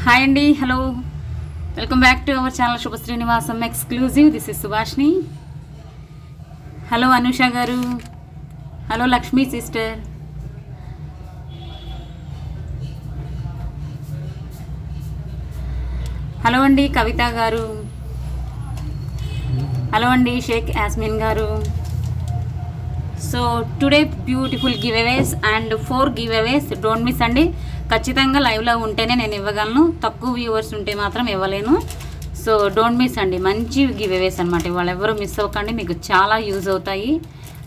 Hi అండి, hello, welcome back to our channel Subha Srinivasam exclusive. This is Subhashini. Hello Anusha గారు, hello Lakshmi sister, hello అండి కవిత గారు, hello అండి షేక్ యాస్మిన్ గారు. So today beautiful giveaways and 4 giveaways. Don't miss అండి. ఖచ్చితంగా లైవ్లో ఉంటేనే నేను ఇవ్వగలను, తక్కువ వ్యూవర్స్ ఉంటే మాత్రం ఇవ్వలేను. సో డోంట్ మిస్ అండి. మంచి గివ్ అవేస్ అనమాట. ఇవాళ ఎవరు మిస్ అవ్వకండి, మీకు చాలా యూజ్ అవుతాయి.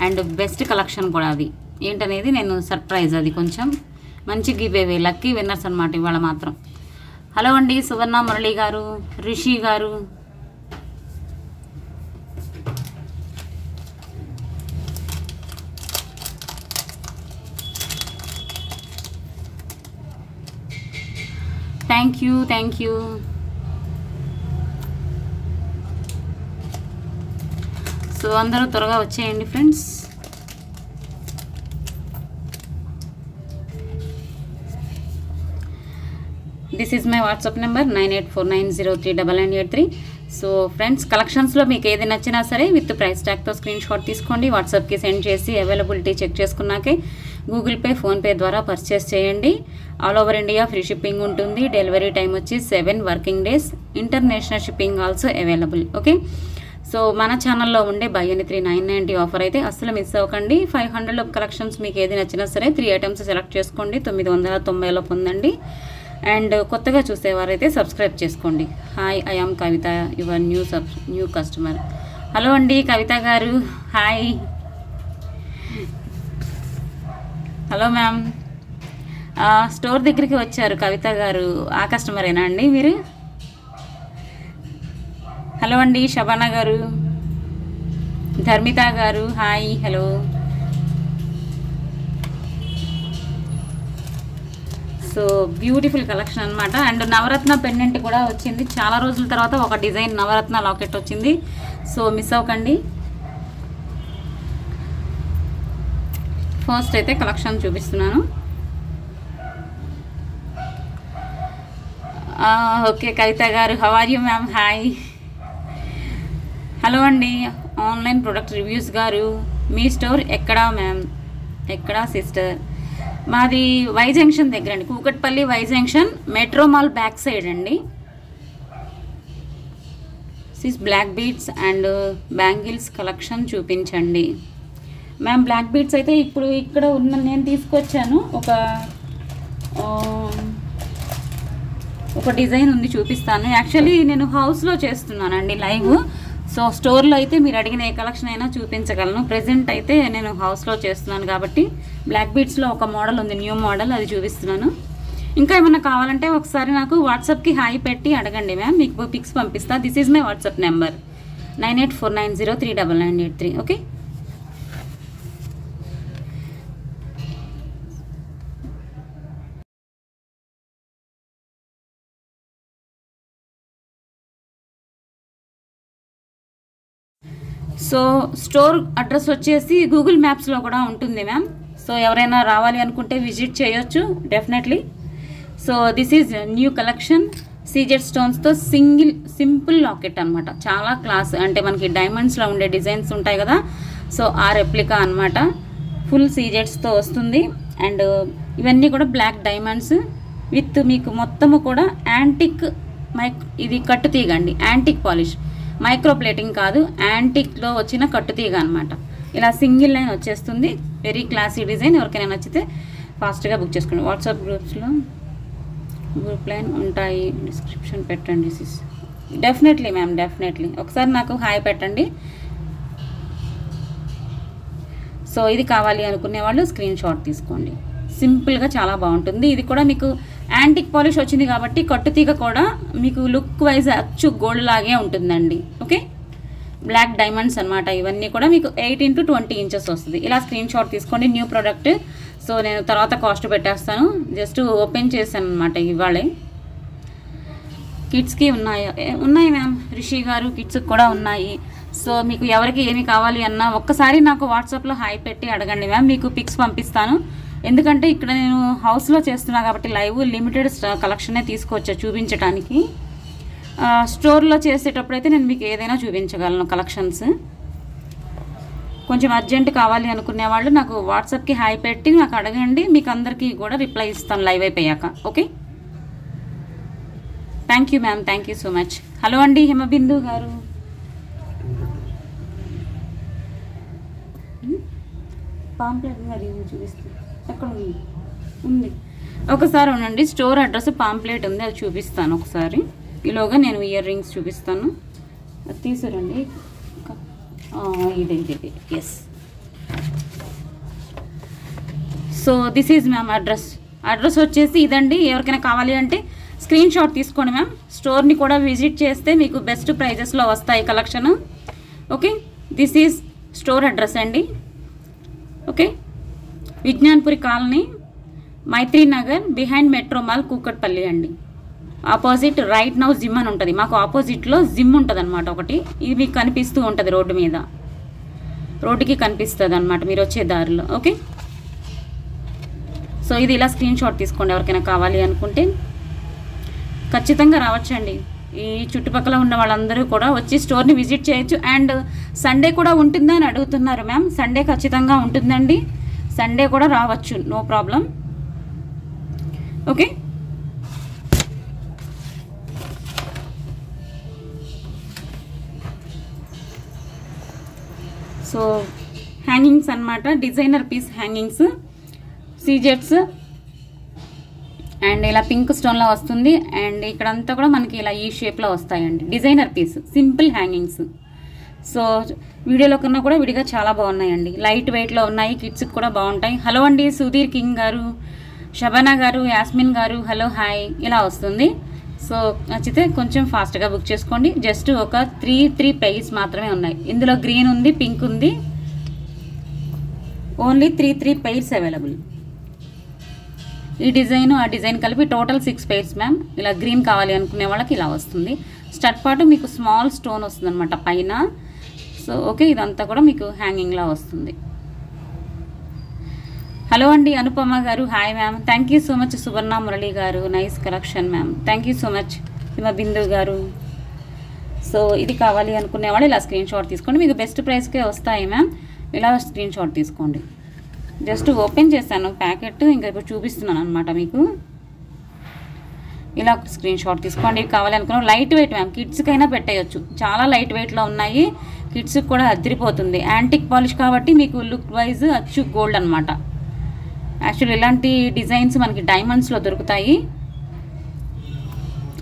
అండ్ బెస్ట్ కలెక్షన్ కూడా. అది ఏంటనేది నేను సర్ప్రైజ్, అది కొంచెం మంచి గివ్ అవే, లక్కీ విన్నర్స్ అనమాట ఇవాళ మాత్రం. హలో అండి సువర్ణ మురళి గారు, రిషి గారు, థ్యాంక్ యూ. సో అందరూ త్వరగా వచ్చేయండి friends. This is my WhatsApp number 9849039983. So friends, కలెక్షన్స్లో మీకు ఏది నచ్చినా సరే విత్ ప్రైస్ ట్యాగ్తో స్క్రీన్ షాట్ తీసుకోండి, వాట్సాప్కి సెండ్ చేసి అవైలబిలిటీ చెక్ చేసుకున్నాకే గూగుల్ పే, ఫోన్పే ద్వారా పర్చేస్ చేయండి. All over India free shipping ఉంటుంది. డెలివరీ టైం వచ్చి 7 working days. International shipping also available. Okay. So మన ఛానల్లో ఉండే బై ఎనీ 3 990 ఆఫర్ అయితే అస్సలు మిస్ అవ్వకండి. 500 కలెక్షన్స్ మీకు ఏది నచ్చినా సరే 3 ఐటమ్స్ సెలెక్ట్ చేసుకోండి. 990లో పొందండి. అండ్ కొత్తగా చూసేవారైతే సబ్స్క్రైబ్ చేసుకోండి. Hi, I am Kavitha, your new customer. Hello అండి కవిత గారు, హాయ్. Hello ma'am. స్టోర్ దగ్గరికి వచ్చారు కవిత గారు, ఆ కస్టమరేనా అండి మీరు? హలో అండి శబానా గారు, ధర్మిత గారు, hi, hello. So beautiful collection అనమాట. అండ్ నవరత్న పెండెంట్ కూడా వచ్చింది. చాలా రోజుల తర్వాత ఒక డిజైన్ నవరత్న లాకెట్ వచ్చింది. సో మిస్ అవ్వకండి. ఫస్ట్ అయితే కలెక్షన్ చూపిస్తున్నాను. ఓకే కవిత గారు, how are you ma'am? Hi, hello అండి. ఆన్లైన్ ప్రొడక్ట్ రివ్యూస్ గారు, మీ స్టోర్ ఎక్కడా మ్యామ్? ఎక్కడా సిస్టర్? మాది వై జంక్షన్ దగ్గర అండి, Kukatpally Y junction, metro mall back side అండి. Sis black beads and bangles collection చూపించండి మ్యామ్. బ్లాక్ బీడ్స్ అయితే ఇప్పుడు ఇక్కడ ఉన్న నేను తీసుకొచ్చాను. ఒక డిజైన్ ఉంది, చూపిస్తాను. యాక్చువల్లీ నేను హౌస్లో చేస్తున్నానండి లైవ్. సో స్టోర్లో అయితే మీరు అడిగిన ఏ కలెక్షన్ అయినా చూపించగలను. ప్రెజెంట్ అయితే నేను హౌస్లో చేస్తున్నాను కాబట్టి బ్లాక్ బీడ్స్లో ఒక మోడల్ ఉంది, న్యూ మోడల్, అది చూపిస్తున్నాను. ఇంకా ఏమైనా కావాలంటే ఒకసారి నాకు వాట్సాప్కి హాయ్ పెట్టి అడగండి మ్యామ్, మీకు పిక్స్ పంపిస్తా. This is my WhatsApp number 9849039983. Okay. So store address వచ్చేసి గూగుల్ మ్యాప్స్లో కూడా ఉంటుంది మ్యామ్. సో ఎవరైనా రావాలి అనుకుంటే విజిట్ చేయొచ్చు definitely. So this is new collection. CZ స్టోన్స్తో సింపుల్ లాకెట్ అనమాట. చాలా క్లాస్, అంటే మనకి డైమండ్స్లో ఉండే డిజైన్స్ ఉంటాయి కదా, సో ఆ రెప్లికా అనమాట. ఫుల్ సీజెడ్స్తో వస్తుంది. అండ్ ఇవన్నీ కూడా బ్లాక్ డైమండ్స్ విత్ మీకు మొత్తము కూడా యాంటిక్ ఇది కట్టు తీగ అండి, యాంటిక్ పాలిష్, మైక్రో ప్లేటింగ్ కాదు, యాంటిక్లో వచ్చిన కట్టుతీగ అనమాట. ఇలా సింగిల్ లైన్ వచ్చేస్తుంది. Very classy design. ఎవరికైనా నచ్చితే ఫాస్ట్గా బుక్ చేసుకోండి. వాట్సాప్ గ్రూప్స్లో గ్రూప్ లైన్ ఉంటాయి, డిస్క్రిప్షన్ పెట్టండి సిస్. Definitely ma'am, definitely. ఒకసారి నాకు హాయ్ పెట్టండి. సో ఇది కావాలి అనుకునే వాళ్ళు స్క్రీన్ షాట్ తీసుకోండి. సింపుల్గా చాలా బాగుంటుంది. ఇది కూడా మీకు యాంటిక్ పాలిష్ వచ్చింది కాబట్టి కట్టుతీగ కూడా మీకు లుక్ వైజ్ అచ్చు గోల్డ్ లాగే ఉంటుందండి. ఓకే. బ్లాక్ డైమండ్స్ అనమాట. ఇవన్నీ కూడా మీకు 8 x 20 ఇంచెస్ వస్తుంది. ఇలా స్క్రీన్ షాట్ తీసుకోండి. New product. సో నేను తర్వాత కాస్ట్ పెట్టేస్తాను. జస్ట్ ఓపెన్ చేశాను అనమాట ఇవాళే. కిడ్స్కి ఉన్నాయి మ్యామ్. రిషి గారు, కిడ్స్కి కూడా ఉన్నాయి. సో మీకు ఎవరికి ఏమి కావాలి అన్నా ఒక్కసారి నాకు వాట్సాప్లో హాయ్ పెట్టి అడగండి మ్యామ్, మీకు పిక్స్ పంపిస్తాను. ఎందుకంటే ఇక్కడ నేను హౌస్లో చేస్తున్నా కాబట్టి లైవ్ లిమిటెడ్ కలెక్షనే తీసుకొచ్చా చూపించడానికి. స్టోర్లో చేసేటప్పుడైతే నేను మీకు ఏదైనా చూపించగలను కలెక్షన్స్. కొంచెం అర్జెంట్ కావాలి అనుకునే వాళ్ళు నాకు వాట్సాప్కి హాయ్ పెట్టి నాకు అడగండి, మీకు అందరికీ కూడా రిప్లై ఇస్తాను లైవ్ అయిపోయాక. Okay, thank you ma'am, thank you so much. Hello అండి హిమబిందు గారు. పాంప్లెట్ మరి చూపిస్తాను, ఎక్కడ ఉంది ఒకసారి ఉండండి. స్టోర్ అడ్రస్ పాంప్లెట్ ఉంది, అది చూపిస్తాను ఒకసారి. ఈలోగా నేను ఇయర్ రింగ్స్ చూపిస్తాను, అది తీసుకురండి. ఇది yes. So this is ma'am address వచ్చేసి ఇదండి. ఎవరికైనా కావాలి అంటే స్క్రీన్ షాట్ తీసుకోండి మ్యామ్. స్టోర్ని కూడా విజిట్ చేస్తే మీకు బెస్ట్ ప్రైజెస్లో వస్తాయి collection. Okay, this is store address అండి. Okay, Vignanpuri colony, Maitri Nagar, behind metro mall, Kukatpally అండి. ఆపోజిట్ రైట్ నౌ జిమ్ అని ఉంటుంది. మాకు ఆపోజిట్లో జిమ్ ఉంటుంది అనమాట ఒకటి. ఇది మీకు కనిపిస్తూ ఉంటుంది రోడ్డు మీద, రోడ్డుకి కనిపిస్తుంది అనమాట మీరు వచ్చే దారిలో. ఓకే, సో ఇది ఇలా స్క్రీన్ షాట్ తీసుకోండి ఎవరికైనా కావాలి అనుకుంటే. ఖచ్చితంగా రావచ్చండి. ఈ చుట్టుపక్కల ఉన్న వాళ్ళందరూ కూడా వచ్చి స్టోర్ని విజిట్ చేయొచ్చు. అండ్ సండే కూడా ఉంటుందా అని అడుగుతున్నారు మ్యామ్. సండే ఖచ్చితంగా ఉంటుందండి, సండే కూడా రావచ్చు, no problem. Okay, so hangings అన్నమాట, డిజైనర్ పీస్ హ్యాంగింగ్స్, సీజెట్స్ అండ్ ఇలా పింక్ స్టోన్లో వస్తుంది. అండ్ ఇక్కడంతా కూడా మనకి ఇలా ఈ షేప్లో వస్తాయండి, designer piece, simple hangings. So వీడియోలో కన్నా కూడా విడిగా చాలా బాగున్నాయండి, లైట్ వెయిట్లో ఉన్నాయి, కిడ్స్కి కూడా బాగుంటాయి. హలో అండి సుధీర్ కింగ్ గారు, షబానా గారు, యాస్మిన్ గారు, హలో హాయ్, ఇలా వస్తుంది. సో నచ్చితే కొంచెం ఫాస్ట్గా బుక్ చేసుకోండి. జస్ట్ ఒక త్రీ పెయిర్స్ మాత్రమే ఉన్నాయి. ఇందులో గ్రీన్ ఉంది, పింక్ ఉంది, ఓన్లీ త్రీ పెయిర్స్ అవైలబుల్. ఈ డిజైన్ ఆ డిజైన్ కలిపి టోటల్ 6 పెయిర్స్ మ్యామ్. ఇలా గ్రీన్ కావాలి అనుకునే వాళ్ళకి ఇలా వస్తుంది. స్టడ్ పాటు మీకు స్మాల్ స్టోన్ వస్తుంది అనమాట పైన. సో ఓకే, ఇదంతా కూడా మీకు హ్యాంగింగ్లా వస్తుంది. హలో అండి అనుపమ గారు, hi ma'am, thank you so much. Suvarna Murali గారు, nice collection ma'am, thank you so much. Himabindu గారు, సో ఇది కావాలి అనుకునే వాళ్ళు ఇలా స్క్రీన్ షాట్ తీసుకోండి, మీకు బెస్ట్ ప్రైస్కే వస్తాయి మ్యామ్. ఇలా స్క్రీన్ షాట్ తీసుకోండి. జస్ట్ ఓపెన్ చేశాను ప్యాకెట్, ఇంకా ఇప్పుడు చూపిస్తున్నాను అనమాట మీకు. ఇలా స్క్రీన్ షాట్ తీసుకోండి. కావాలి అనుకున్నాం లైట్ వెయిట్ మ్యామ్, కిడ్స్కైనా పెట్టేయచ్చు, చాలా లైట్ వెయిట్లో ఉన్నాయి, కిడ్స్కి కూడా అదిరిపోతుంది. యాంటిక్ పాలిష్ కాబట్టి మీకు లుక్ వైజ్ అచ్చు గోల్డ్ అనమాట. యాక్చువల్లీ ఇలాంటి డిజైన్స్ మనకి డైమండ్స్లో దొరుకుతాయి.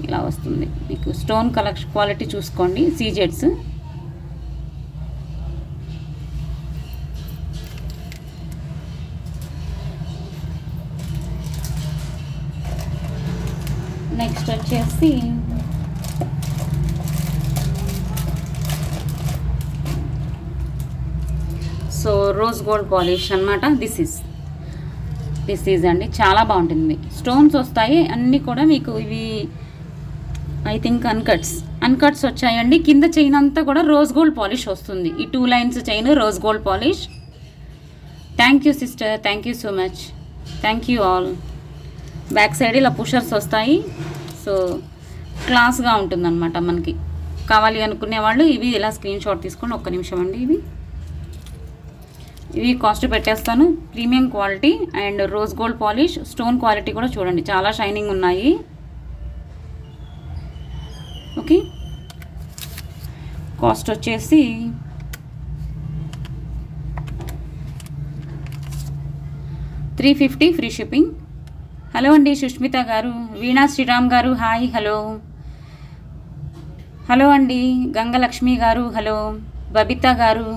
ఇలా వస్తుంది మీకు. స్టోన్ కలెక్షన్ క్వాలిటీ చూసుకోండి, సీజెడ్స్. నెక్స్ట్ వచ్చేసి సో రోజ్ గోల్డ్ పాలిష్ అనమాట. దిస్ ఈజ్ అండి, చాలా బాగుంటుంది. స్టోన్స్ వస్తాయి అన్నీ కూడా మీకు. ఇవి ఐ థింక్ అన్కట్స్ వచ్చాయండి. కింద చైన్ అంతా కూడా రోజ్ గోల్డ్ పాలిష్ వస్తుంది. ఈ 2 lines chain rose gold polish. Thank you sister, thank you so much, thank you all. Back side ఇలా పుషర్స్ వస్తాయి. సో క్లాస్గా ఉంటుందన్నమాట మనకి. కావాలి అనుకునే వాళ్ళు ఇవి ఇలా స్క్రీన్ షాట్ తీసుకోండి. ఒక్క నిమిషం అండి. ఇవి కాస్ట్ పెట్టేస్తాను. Premium quality and rose gold polish. Stone quality కూడా చూడండి, చాలా షైనింగ్ ఉన్నాయి. ఓకే, కాస్ట్ వచ్చేసి $350 ఫ్రీ షిప్పింగ్. హలో అండి సుష్మిత గారు, వీణా శ్రీరామ్ గారు, హాయ్, హలో అండి గంగలక్ష్మి గారు, హలో బబిత గారు,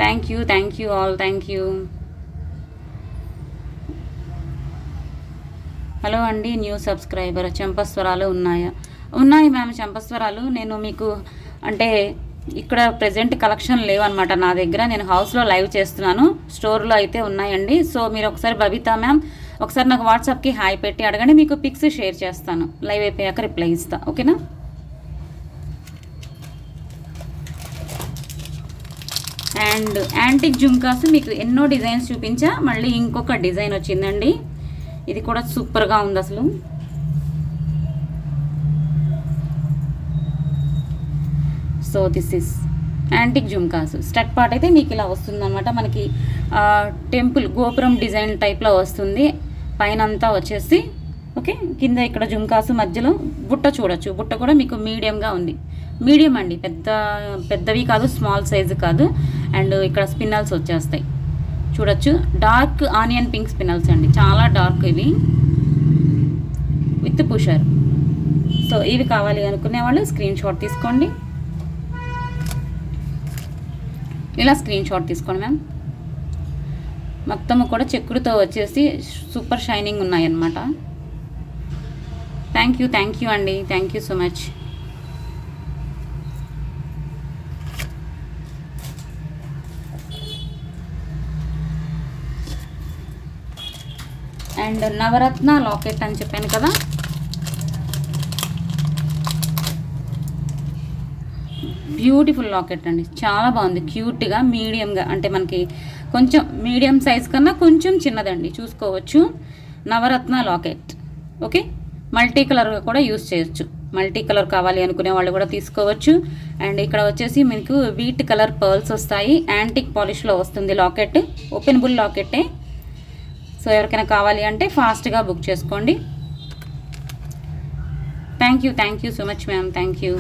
thank you all, thank you. Hello అండి న్యూ సబ్స్క్రైబర్. చెంపస్వరాలు ఉన్నాయి మ్యామ్, చెంపస్వరాలు. నేను మీకు అంటే ఇక్కడ ప్రెజెంట్ కలెక్షన్ లేవన్నమాట నా దగ్గర. నేను హౌస్లో లైవ్ చేస్తున్నాను, స్టోర్లో అయితే ఉన్నాయండి. సో మీరు ఒకసారి బబిత మ్యామ్ ఒకసారి నాకు వాట్సాప్కి హాయ్ పెట్టి అడగండి, మీకు పిక్స్ షేర్ చేస్తాను. లైవ్ అయిపోయాక రిప్లై ఇస్తా, ఓకేనా? అండ్ యాంటిక్ జుంకాస్ మీకు ఎన్నో డిజైన్స్ చూపించా, మళ్ళీ ఇంకొక డిజైన్ వచ్చిందండి. ఇది కూడా సూపర్గా ఉంది అసలు. So this is antique jhumkas. Stud part అయితే మీకు ఇలా వస్తుంది అనమాట. మనకి టెంపుల్ గోపురం డిజైన్ టైప్లో వస్తుంది. పైన అంతా వచ్చేసి ఓకే, కింద ఇక్కడ జుంకాసు, మధ్యలో బుట్ట చూడొచ్చు. బుట్ట కూడా మీకు మీడియంగా ఉంది. మీడియం అండి, పెద్దవి కాదు, స్మాల్ సైజు కాదు. అండ్ ఇక్కడ స్పిన్నల్స్ వచ్చేస్తాయి చూడొచ్చు. డార్క్ ఆనియన్ పింక్ స్పిన్నల్స్ అండి, చాలా డార్క్ ఇవి, విత్ పుషర్. సో ఇవి కావాలి అనుకునే వాళ్ళు స్క్రీన్ షాట్ తీసుకోండి. ఇలా స్క్రీన్ షాట్ తీసుకోండి మ్యామ్. మొత్తము కూడా చెక్కుడుతో వచ్చేసి సూపర్ షైనింగ్ ఉన్నాయన్నమాట. థ్యాంక్ యూ అండి, thank you so much. And Navaratna locket అని చెప్పాను కదా, బ్యూటిఫుల్ లాకెట్ అండి, చాలా బాగుంది. క్యూట్గా మీడియంగా, అంటే మనకి కొంచెం మీడియం సైజ్ కన్నా కొంచెం చిన్నదండి, చూసుకోవచ్చు. నవరత్న లాకెట్ ఓకే. మల్టీ కలర్గా కూడా యూస్ చేయొచ్చు. మల్టీ కలర్ కావాలి అనుకునే వాళ్ళు కూడా తీసుకోవచ్చు. అండ్ ఇక్కడ వచ్చేసి మీకు వీట్ కలర్ పర్ల్స్ వస్తాయి. యాంటిక్ పాలిష్లో వస్తుంది లాకెట్, ఓపెనబుల్ లాకెట్టే. సో ఎవరికైనా కావాలి అంటే ఫాస్ట్గా బుక్ చేసుకోండి. Thank you so much ma'am, thank you.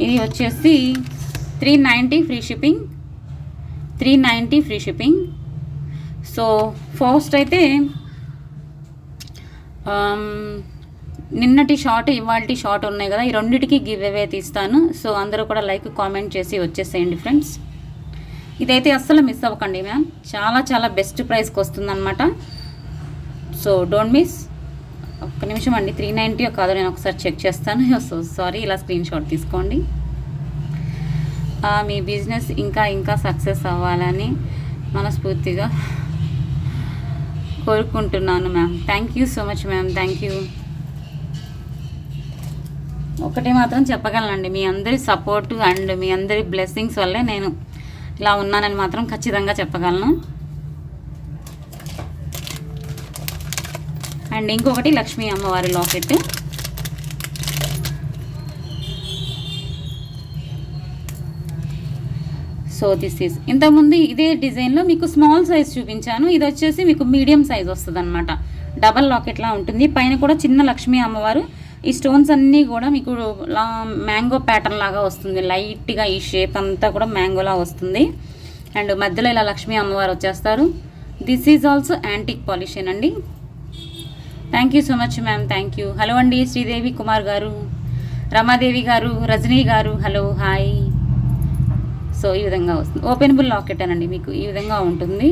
ఇది వచ్చేసి 390 free shipping, 390 free shipping. So first అయితే నిన్నటి షార్ట్ ఇవాళ షార్ట్ ఉన్నాయి కదా, ఈ రెండింటికి గివ్ అవే తీస్తాను. సో అందరూ కూడా లైక్ కామెంట్ చేసి వచ్చేసేయండి ఫ్రెండ్స్. ఇదైతే అస్సలు మిస్ అవ్వకండి మ్యామ్, చాలా బెస్ట్ ప్రైస్కి వస్తుందన్నమాట. So don't miss. ఒక్క నిమిషం అండి, 390 కాదు, నేను ఒకసారి చెక్ చేస్తాను. సో సారీ, ఇలా స్క్రీన్ షాట్ తీసుకోండి. మీ బిజినెస్ ఇంకా సక్సెస్ అవ్వాలని మనస్ఫూర్తిగా కోరుకుంటున్నాను ma'am. Thank you so much ma'am, thank you. ఒకటే మాత్రం చెప్పగలనండి, మీ అందరి సపోర్టు అండ్ మీ అందరి బ్లెస్సింగ్స్ వల్లే నేను ఇలా ఉన్నానని మాత్రం ఖచ్చితంగా చెప్పగలను. అండ్ ఇంకొకటి లక్ష్మీ అమ్మవారి లాకెట్. సో దిస్ ఈజ్, ఇంతకుముందు ఇదే డిజైన్లో మీకు స్మాల్ సైజ్ చూపించాను. ఇది వచ్చేసి మీకు మీడియం సైజ్ వస్తుంది అనమాట. డబల్ లాకెట్లా ఉంటుంది. పైన కూడా చిన్న లక్ష్మీ అమ్మవారు. ఈ స్టోన్స్ అన్నీ కూడా మీకు మ్యాంగో ప్యాటర్న్ లాగా వస్తుంది. లైట్గా ఈ షేప్ అంతా కూడా మ్యాంగోలా వస్తుంది. అండ్ మధ్యలో ఇలా లక్ష్మీ అమ్మవారు వచ్చేస్తారు. దిస్ ఈజ్ ఆల్సో యాంటిక్ పాలిషన్ అండి. Thank you so much ma'am, thank you. Hello అండి, శ్రీదేవి కుమార్ గారు, రమాదేవి గారు, రజనీ గారు, హలో హాయ్. సో ఈ విధంగా వస్తుంది. ఓపెనబుల్ లాకెట్ అనండి, మీకు ఈ విధంగా ఉంటుంది.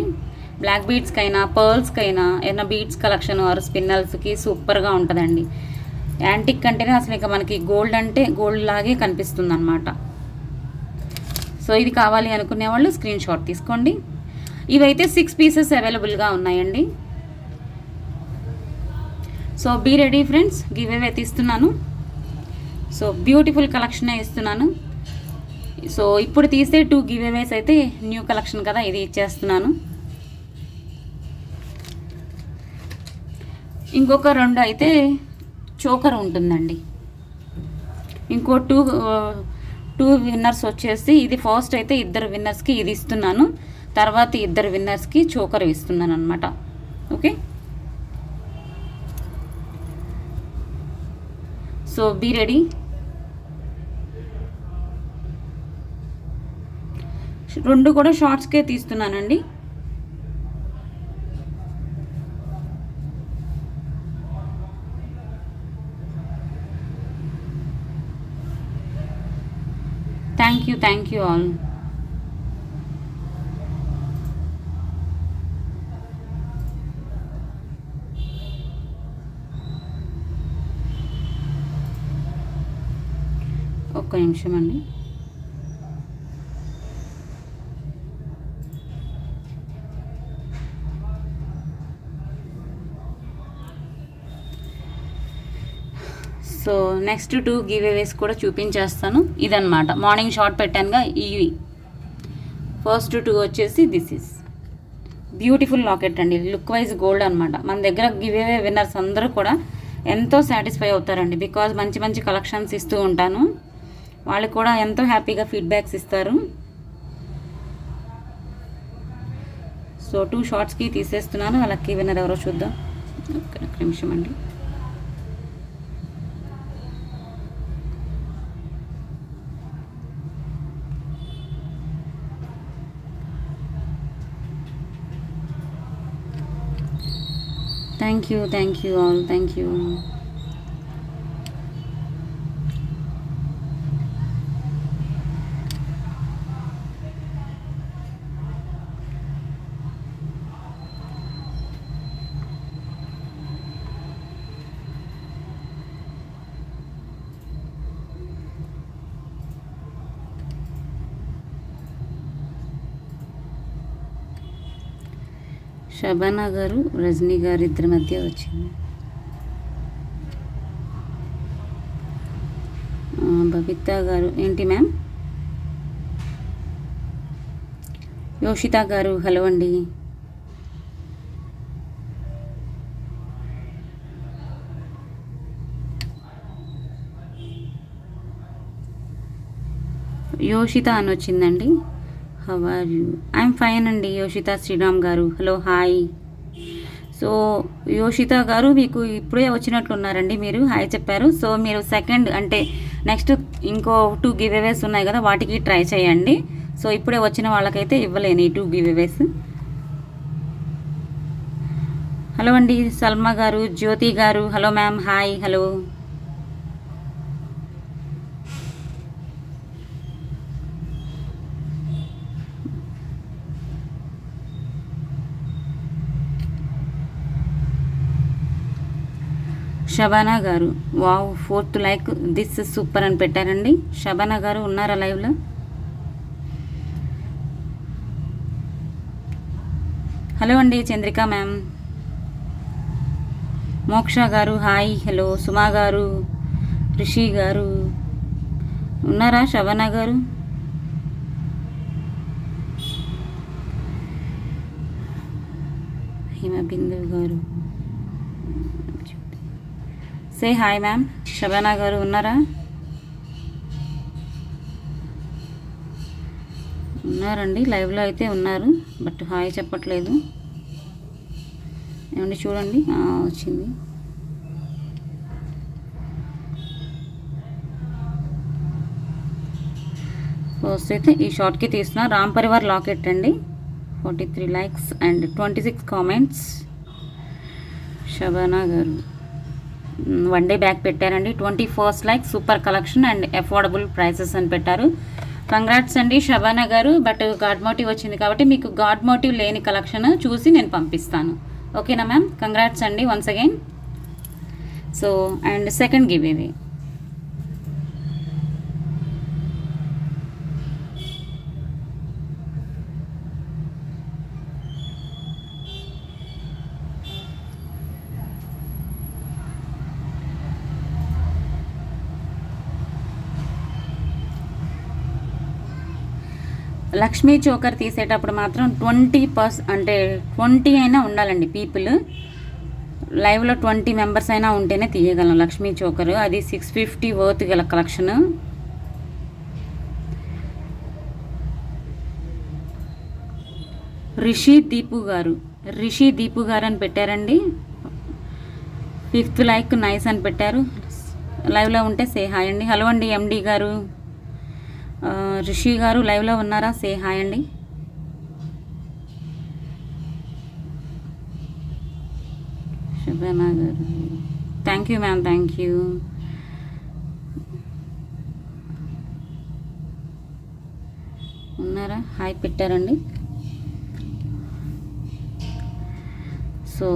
బ్లాక్ బీడ్స్కైనా పర్ల్స్కైనా ఏదైనా బీడ్స్ కలెక్షన్ ఆర్ స్పిన్నల్స్కి సూపర్గా ఉంటుందండి. యాంటిక్ అంటేనే అసలు ఇక మనకి గోల్డ్ అంటే గోల్డ్ లాగే కనిపిస్తుంది అనమాట. సో ఇది కావాలి అనుకునే వాళ్ళు స్క్రీన్ షాట్ తీసుకోండి. ఇవైతే 6 పీసెస్ అవైలబుల్గా ఉన్నాయండి. So be ready friends, giveaway తీస్తున్నాను. సో బ్యూటిఫుల్ కలెక్షనే ఇస్తున్నాను. సో ఇప్పుడు తీసే 2 గివ్ అవేస్ అయితే న్యూ కలెక్షన్ కదా, ఇది ఇచ్చేస్తున్నాను. ఇంకొక 2 అయితే చోకర్ ఉంటుందండి. ఇంకో 2 విన్నర్స్ వచ్చేసి, ఇది ఫస్ట్ అయితే 2 విన్నర్స్కి ఇది ఇస్తున్నాను. తర్వాత 2 విన్నర్స్కి చోకర్ ఇస్తున్నాను అనమాట. Okay, so be ready. రెండు కూడా షార్ట్స్కే తీస్తున్నానండి. Thank you all. ఒక్క నిమిషం అండి. సో నెక్స్ట్ 2 గివ్ అవేస్ కూడా చూపించేస్తాను. ఇదన్నమాట మార్నింగ్ షార్ట్ పెట్టానుగా ఇవి. ఫస్ట్ 2 వచ్చేసి దిస్ ఈస్ బ్యూటిఫుల్ లాకెట్ అండి, లుక్ వైజ్ గోల్డ్ అనమాట. మన దగ్గర గివ్ అవే విన్నర్స్ అందరూ కూడా ఎంతో సాటిస్ఫై అవుతారండి, బికాజ్ మంచి మంచి కలెక్షన్స్ ఇస్తూ ఉంటాను. వాళ్ళు కూడా ఎంతో హ్యాపీగా ఫీడ్బ్యాక్స్ ఇస్తారు. సో 2 షార్ట్స్కి తీసేస్తున్నాను. లక్కీ విన్నర్ ఎవరో చూద్దాం. ఒక్క నిమిషం అండి. Thank you all, thank you. Shabana గారు రజనీ గారు ఇద్దరి మధ్య వచ్చింది. బబిత గారు ఏంటి మ్యామ్? యోషిత గారు హలో అండి. యోషిత అని వచ్చిందండి. How are you? I'm fine అండి యోషిత శ్రీరామ్ గారు. Hello hi. సో యోషిత గారు మీకు ఇప్పుడే వచ్చినట్లున్నారండి, మీరు హాయ్ చెప్పారు. సో మీరు సెకండ్ అంటే నెక్స్ట్ ఇంకో 2 గివ్ అవేస్ ఉన్నాయి కదా, వాటికి ట్రై చేయండి. సో ఇప్పుడే వచ్చిన వాళ్ళకైతే ఇవ్వలేను ఈ 2 గివ్ అవేస్. హలో అండి సల్మా గారు, జ్యోతి గారు hello ma'am, hi hello. Shabana గారు wow 4th like, this super అని పెట్టారండి. శబానా గారు ఉన్నారా లైవ్లో? హలో అండి చంద్రిక మ్యామ్. మోక్ష గారు హాయ్ హలో. సుమా గారు, రిషి గారు ఉన్నారా? శబానా గారు హిమబిందు గారు సే హాయ్ మ్యామ్. శబానా గారు ఉన్నారా? ఉన్నారండి లైవ్లో అయితే ఉన్నారు, బట్ హాయ్ చెప్పట్లేదు. ఏమండి చూడండి వచ్చింది. ఫస్ట్ అయితే ఈ షార్ట్కి తీస్తున్నా. రామ్ పరివార్ లాకెట్ అండి, 43 లైక్స్ అండ్ 26 కామెంట్స్. శబానా గారు 1 డే బ్యాక్ పెట్టారండి. 21st like, super collection and affordable prices అని పెట్టారు. కంగ్రాట్స్ అండి శబానా గారు. బట్ గాడ్ మోటివ్ వచ్చింది కాబట్టి మీకు గాడ్ మోటివ్ లేని కలెక్షన్ చూసి నేను పంపిస్తాను. ఓకేనా మ్యామ్? కంగ్రాట్స్ అండి once again. So and second give away. Lakshmi choker తీసేటప్పుడు మాత్రం 20% అంటే 20 అయినా ఉండాలండి పీపుల్. లైవ్లో 20 మెంబర్స్ అయినా ఉంటేనే తీయగలం లక్ష్మీ చోకర్. అది 650 వర్త్ గల కలెక్షన్. రిషి దీపు గారు అని పెట్టారండి. 5th లైక్ నైస్ అని పెట్టారు. లైవ్లో ఉంటే సే హాయ్ అండి. హలో అండి ఎండి గారు. రిషి గారు లైవ్లో ఉన్నారా? సే హాయ్ అండి. శబానా గారు thank you ma'am, thank you. ఉన్నారా? హాయ్ పెట్టారండి. So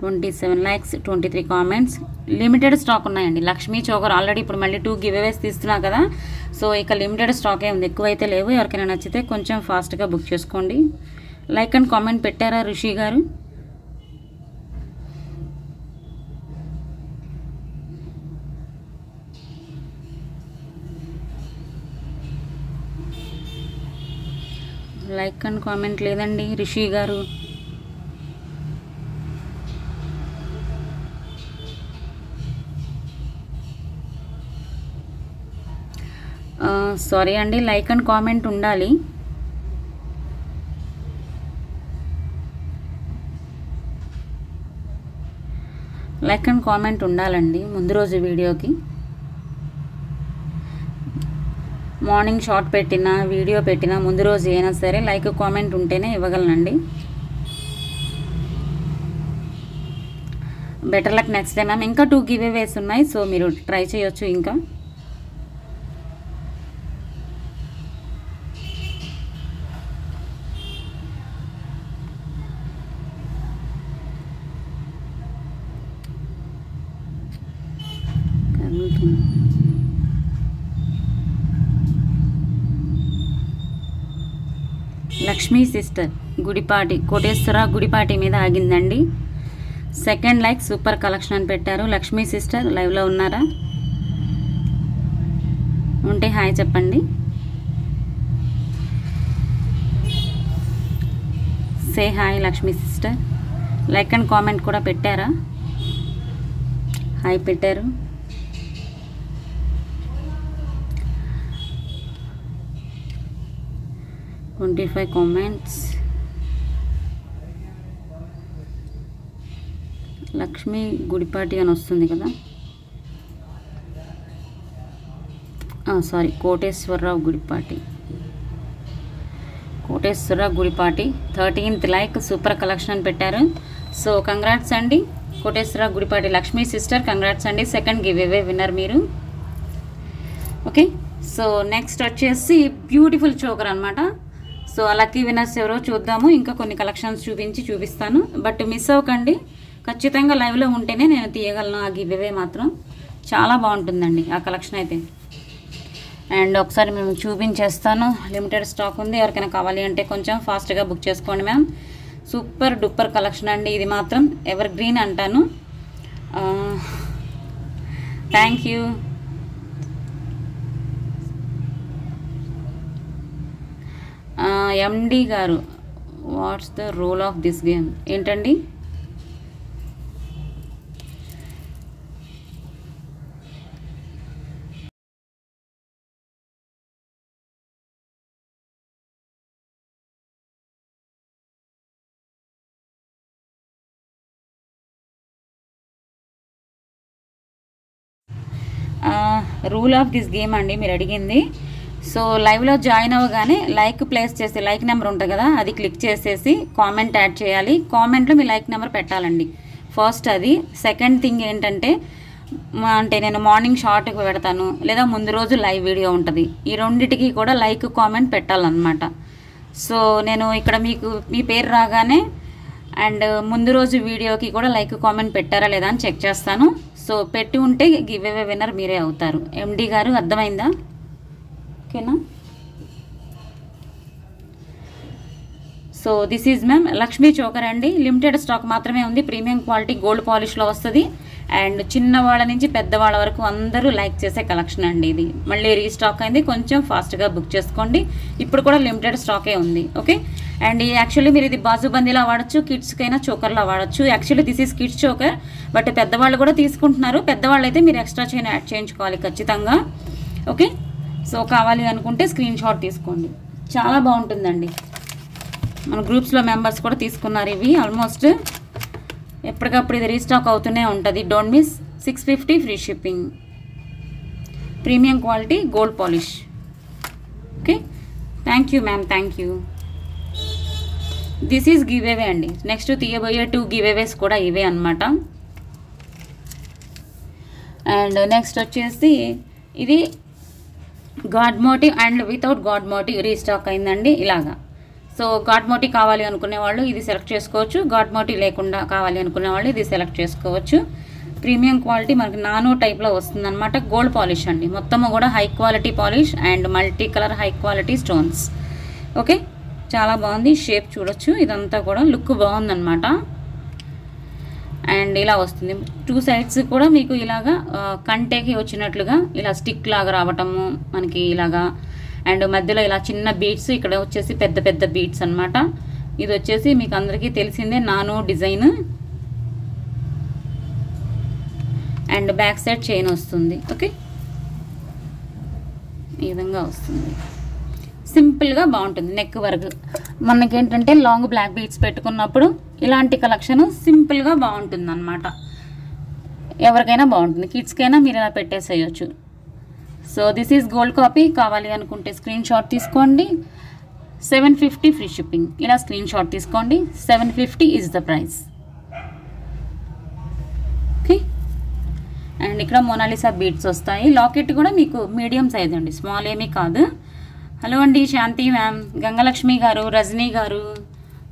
27 likes, 23 comments. Limited stock ఉన్నాయండి లక్ష్మీ చోకర్. ఆల్రెడీ ఇప్పుడు మళ్ళీ 2 గివ్ అవేస్ తీస్తున్నా కదా, సో ఇక లిమిటెడ్ స్టాకే ఉంది, ఎక్కువైతే లేవు. ఎవరికైనా నచ్చితే కొంచెం ఫాస్ట్గా బుక్ చేసుకోండి. లైక్ అండ్ కామెంట్ పెట్టారా రిషి గారు? లైక్ అండ్ కామెంట్ లేదండి రిషి గారు. సారీ అండి, లైక్ అండ్ కామెంట్ ఉండాలి. లైక్ అండ్ కామెంట్ ఉండాలండి ముందు రోజు వీడియోకి. మార్నింగ్ షార్ట్ పెట్టినా వీడియో పెట్టినా ముందు రోజు అయినా సరే లైక్ కామెంట్ ఉంటేనే ఇవ్వగలనండి. Better luck next day ma'am. ఇంకా 2 గివ్ అవేస్ ఉన్నాయి, సో మీరు ట్రై చేయొచ్చు. ఇంకా లక్ష్మీ సిస్టర్ గుడిపాటి, కోటేశ్వర గుడిపాటి మీద ఆగిందండి. సెకండ్ లైక్, సూపర్ కలెక్షన్ అని పెట్టారు. లక్ష్మీ సిస్టర్ లైవ్లో ఉన్నారా? ఉంటే హాయ్ చెప్పండి. Say hi Lakshmi sister. Like and comment కూడా పెట్టారా? హాయ్ పెట్టారు. $25 కామెంట్స్. లక్ష్మీ గుడిపాటి అని వస్తుంది కదా, sorry Koteswararao Gudipati. Koteswararao Gudipati 13th like, super collection అని పెట్టారు. సో కంగ్రాట్స్ అండి కోటేశ్వరరావు గుడిపాటి. లక్ష్మీ సిస్టర్ కంగ్రాట్స్ అండి, సెకండ్ గివ్ అవే విన్నర్ మీరు. ఓకే, సో నెక్స్ట్ వచ్చేసి బ్యూటిఫుల్ చోకర్ అనమాట. సో లక్కీ విన్నర్స్ ఎవరో చూద్దాము. ఇంకా కొన్ని కలెక్షన్స్ చూపిస్తాను, బట్ మిస్ అవ్వకండి. ఖచ్చితంగా లైవ్లో ఉంటేనే నేను తీయగలను ఆ గివ్ అవే మాత్రం. చాలా బాగుంటుందండి ఆ కలెక్షన్ అయితే. అండ్ ఒకసారి మేము చూపించేస్తాను. లిమిటెడ్ స్టాక్ ఉంది, ఎవరికైనా కావాలి అంటే కొంచెం ఫాస్ట్గా బుక్ చేసుకోండి మ్యామ్. సూపర్ డూపర్ కలెక్షన్ అండి ఇది మాత్రం, ఎవర్ గ్రీన్ అంటాను. Thank you. ఎండి గారు, what's the role of this game ఏంటండి? రూల్ ఆఫ్ దిస్ గేమ్ అండి మీరు అడిగింది. సో లైవ్లో జాయిన్ అవ్వగానే లైక్ ప్లేస్ చేసి, లైక్ నెంబర్ ఉంటుంది కదా, అది క్లిక్ చేసేసి కామెంట్ యాడ్ చేయాలి. కామెంట్లో మీ లైక్ నెంబర్ పెట్టాలండి ఫస్ట్. అది సెకండ్ థింగ్ ఏంటంటే, అంటే నేను మార్నింగ్ షార్ట్కి పెడతాను, లేదా ముందు రోజు లైవ్ వీడియో ఉంటుంది. ఈ రెండింటికి కూడా లైక్ కామెంట్ పెట్టాలన్నమాట. సో నేను ఇక్కడ మీకు మీ పేరు రాగానే అండ్ ముందు రోజు వీడియోకి కూడా లైక్ కామెంట్ పెట్టారా లేదా అని చెక్ చేస్తాను. సో పెట్టి ఉంటే గివ్ అవే విన్నర్ మీరే అవుతారు. ఎండి గారు అర్థమైందా? ఓకేనా? So this is ma'am Lakshmi choker అండి. లిమిటెడ్ స్టాక్ మాత్రమే ఉంది. ప్రీమియం క్వాలిటీ గోల్డ్ పాలిష్లో వస్తుంది. అండ్ చిన్నవాళ్ళ నుంచి పెద్దవాళ్ళ వరకు అందరూ లైక్ చేసే కలెక్షన్ అండి ఇది. మళ్ళీ రీస్టాక్ అయింది, కొంచెం ఫాస్ట్గా బుక్ చేసుకోండి. ఇప్పుడు కూడా లిమిటెడ్ స్టాకే ఉంది. ఓకే, అండ్ యాక్చువల్లీ మీరు ఇది బాజుబందీలా వాడచ్చు, కిడ్స్కైనా చోకర్లా వాడచ్చు. Actually this is kids choker, but పెద్దవాళ్ళు కూడా తీసుకుంటున్నారు. పెద్దవాళ్ళు అయితే మీరు ఎక్స్ట్రా చైన్ యాడ్ చేయించుకోవాలి ఖచ్చితంగా. ఓకే, సో కావాలి అనుకుంటే స్క్రీన్ షాట్ తీసుకోండి. చాలా బాగుంటుందండి. మన గ్రూప్స్లో మెంబర్స్ కూడా తీసుకున్నారు ఇవి. ఆల్మోస్ట్ ఎప్పటికప్పుడు ఇది రీస్టాక్ అవుతూనే ఉంటుంది. Don't miss. 650 free shipping. Premium quality gold polish. Okay, thank you ma'am, thank you. This is give away అండి. నెక్స్ట్ తీయబోయే 2 గివ్ అవేస్ కూడా ఇవే అనమాట. అండ్ నెక్స్ట్ వచ్చేసి ఇది god motive and without god motive restock అయిందండి ఇలాగా. సో గాడ్ మోటివ్ కావాలి అనుకునే వాళ్ళు ఇది సెలెక్ట్ చేసుకోవచ్చు. గాడ్ మోటివ్ లేకుండా కావాలి అనుకునే వాళ్ళు ఇది సెలెక్ట్ చేసుకోవచ్చు. ప్రీమియం క్వాలిటీ మనకి నానో టైప్లో వస్తుంది అనమాట. గోల్డ్ పాలిష్ అండి, మొత్తము కూడా high quality polish and multi colour high quality stones. Okay, చాలా బాగుంది. షేప్ చూడొచ్చు, ఇదంతా కూడా లుక్ బాగుందన్నమాట. అండ్ ఇలా వస్తుంది. 2 సైడ్స్ కూడా మీకు ఇలాగా కంటేకి వచ్చినట్లుగా ఇలా స్టిక్ లాగా రావటము మనకి ఇలాగా. అండ్ మధ్యలో ఇలా చిన్న బీడ్స్, ఇక్కడ వచ్చేసి పెద్ద పెద్ద బీడ్స్ అన్నమాట. ఇది వచ్చేసి మీకు అందరికీ తెలిసిందే nano design. And back side chain వస్తుంది. ఓకే, ఈ విధంగా వస్తుంది. సింపుల్గా బాగుంటుంది. నెక్ వర్క్ మనకేంటంటే లాంగ్ బ్లాక్ బీడ్స్ పెట్టుకున్నప్పుడు ఇలాంటి కలెక్షన్ సింపుల్గా బాగుంటుంది అన్నమాట. ఎవరికైనా బాగుంటుంది, కిడ్స్కైనా మీరు ఇలా పెట్టేసేయచ్చు. So this is gold copy. కావాలి అనుకుంటే స్క్రీన్ షాట్ తీసుకోండి. 750 ఫ్రీ షిప్పింగ్. ఇలా స్క్రీన్ షాట్ తీసుకోండి. 750 is the price. Okay, and ఇక్కడ మోనాలిసా బీడ్స్ వస్తాయి. లాకెట్ కూడా మీకు మీడియం సైజ్ అండి, స్మాల్ ఏమీ కాదు. హలో అండి శాంతి మ్యామ్, గంగలక్ష్మి గారు, రజనీ గారు,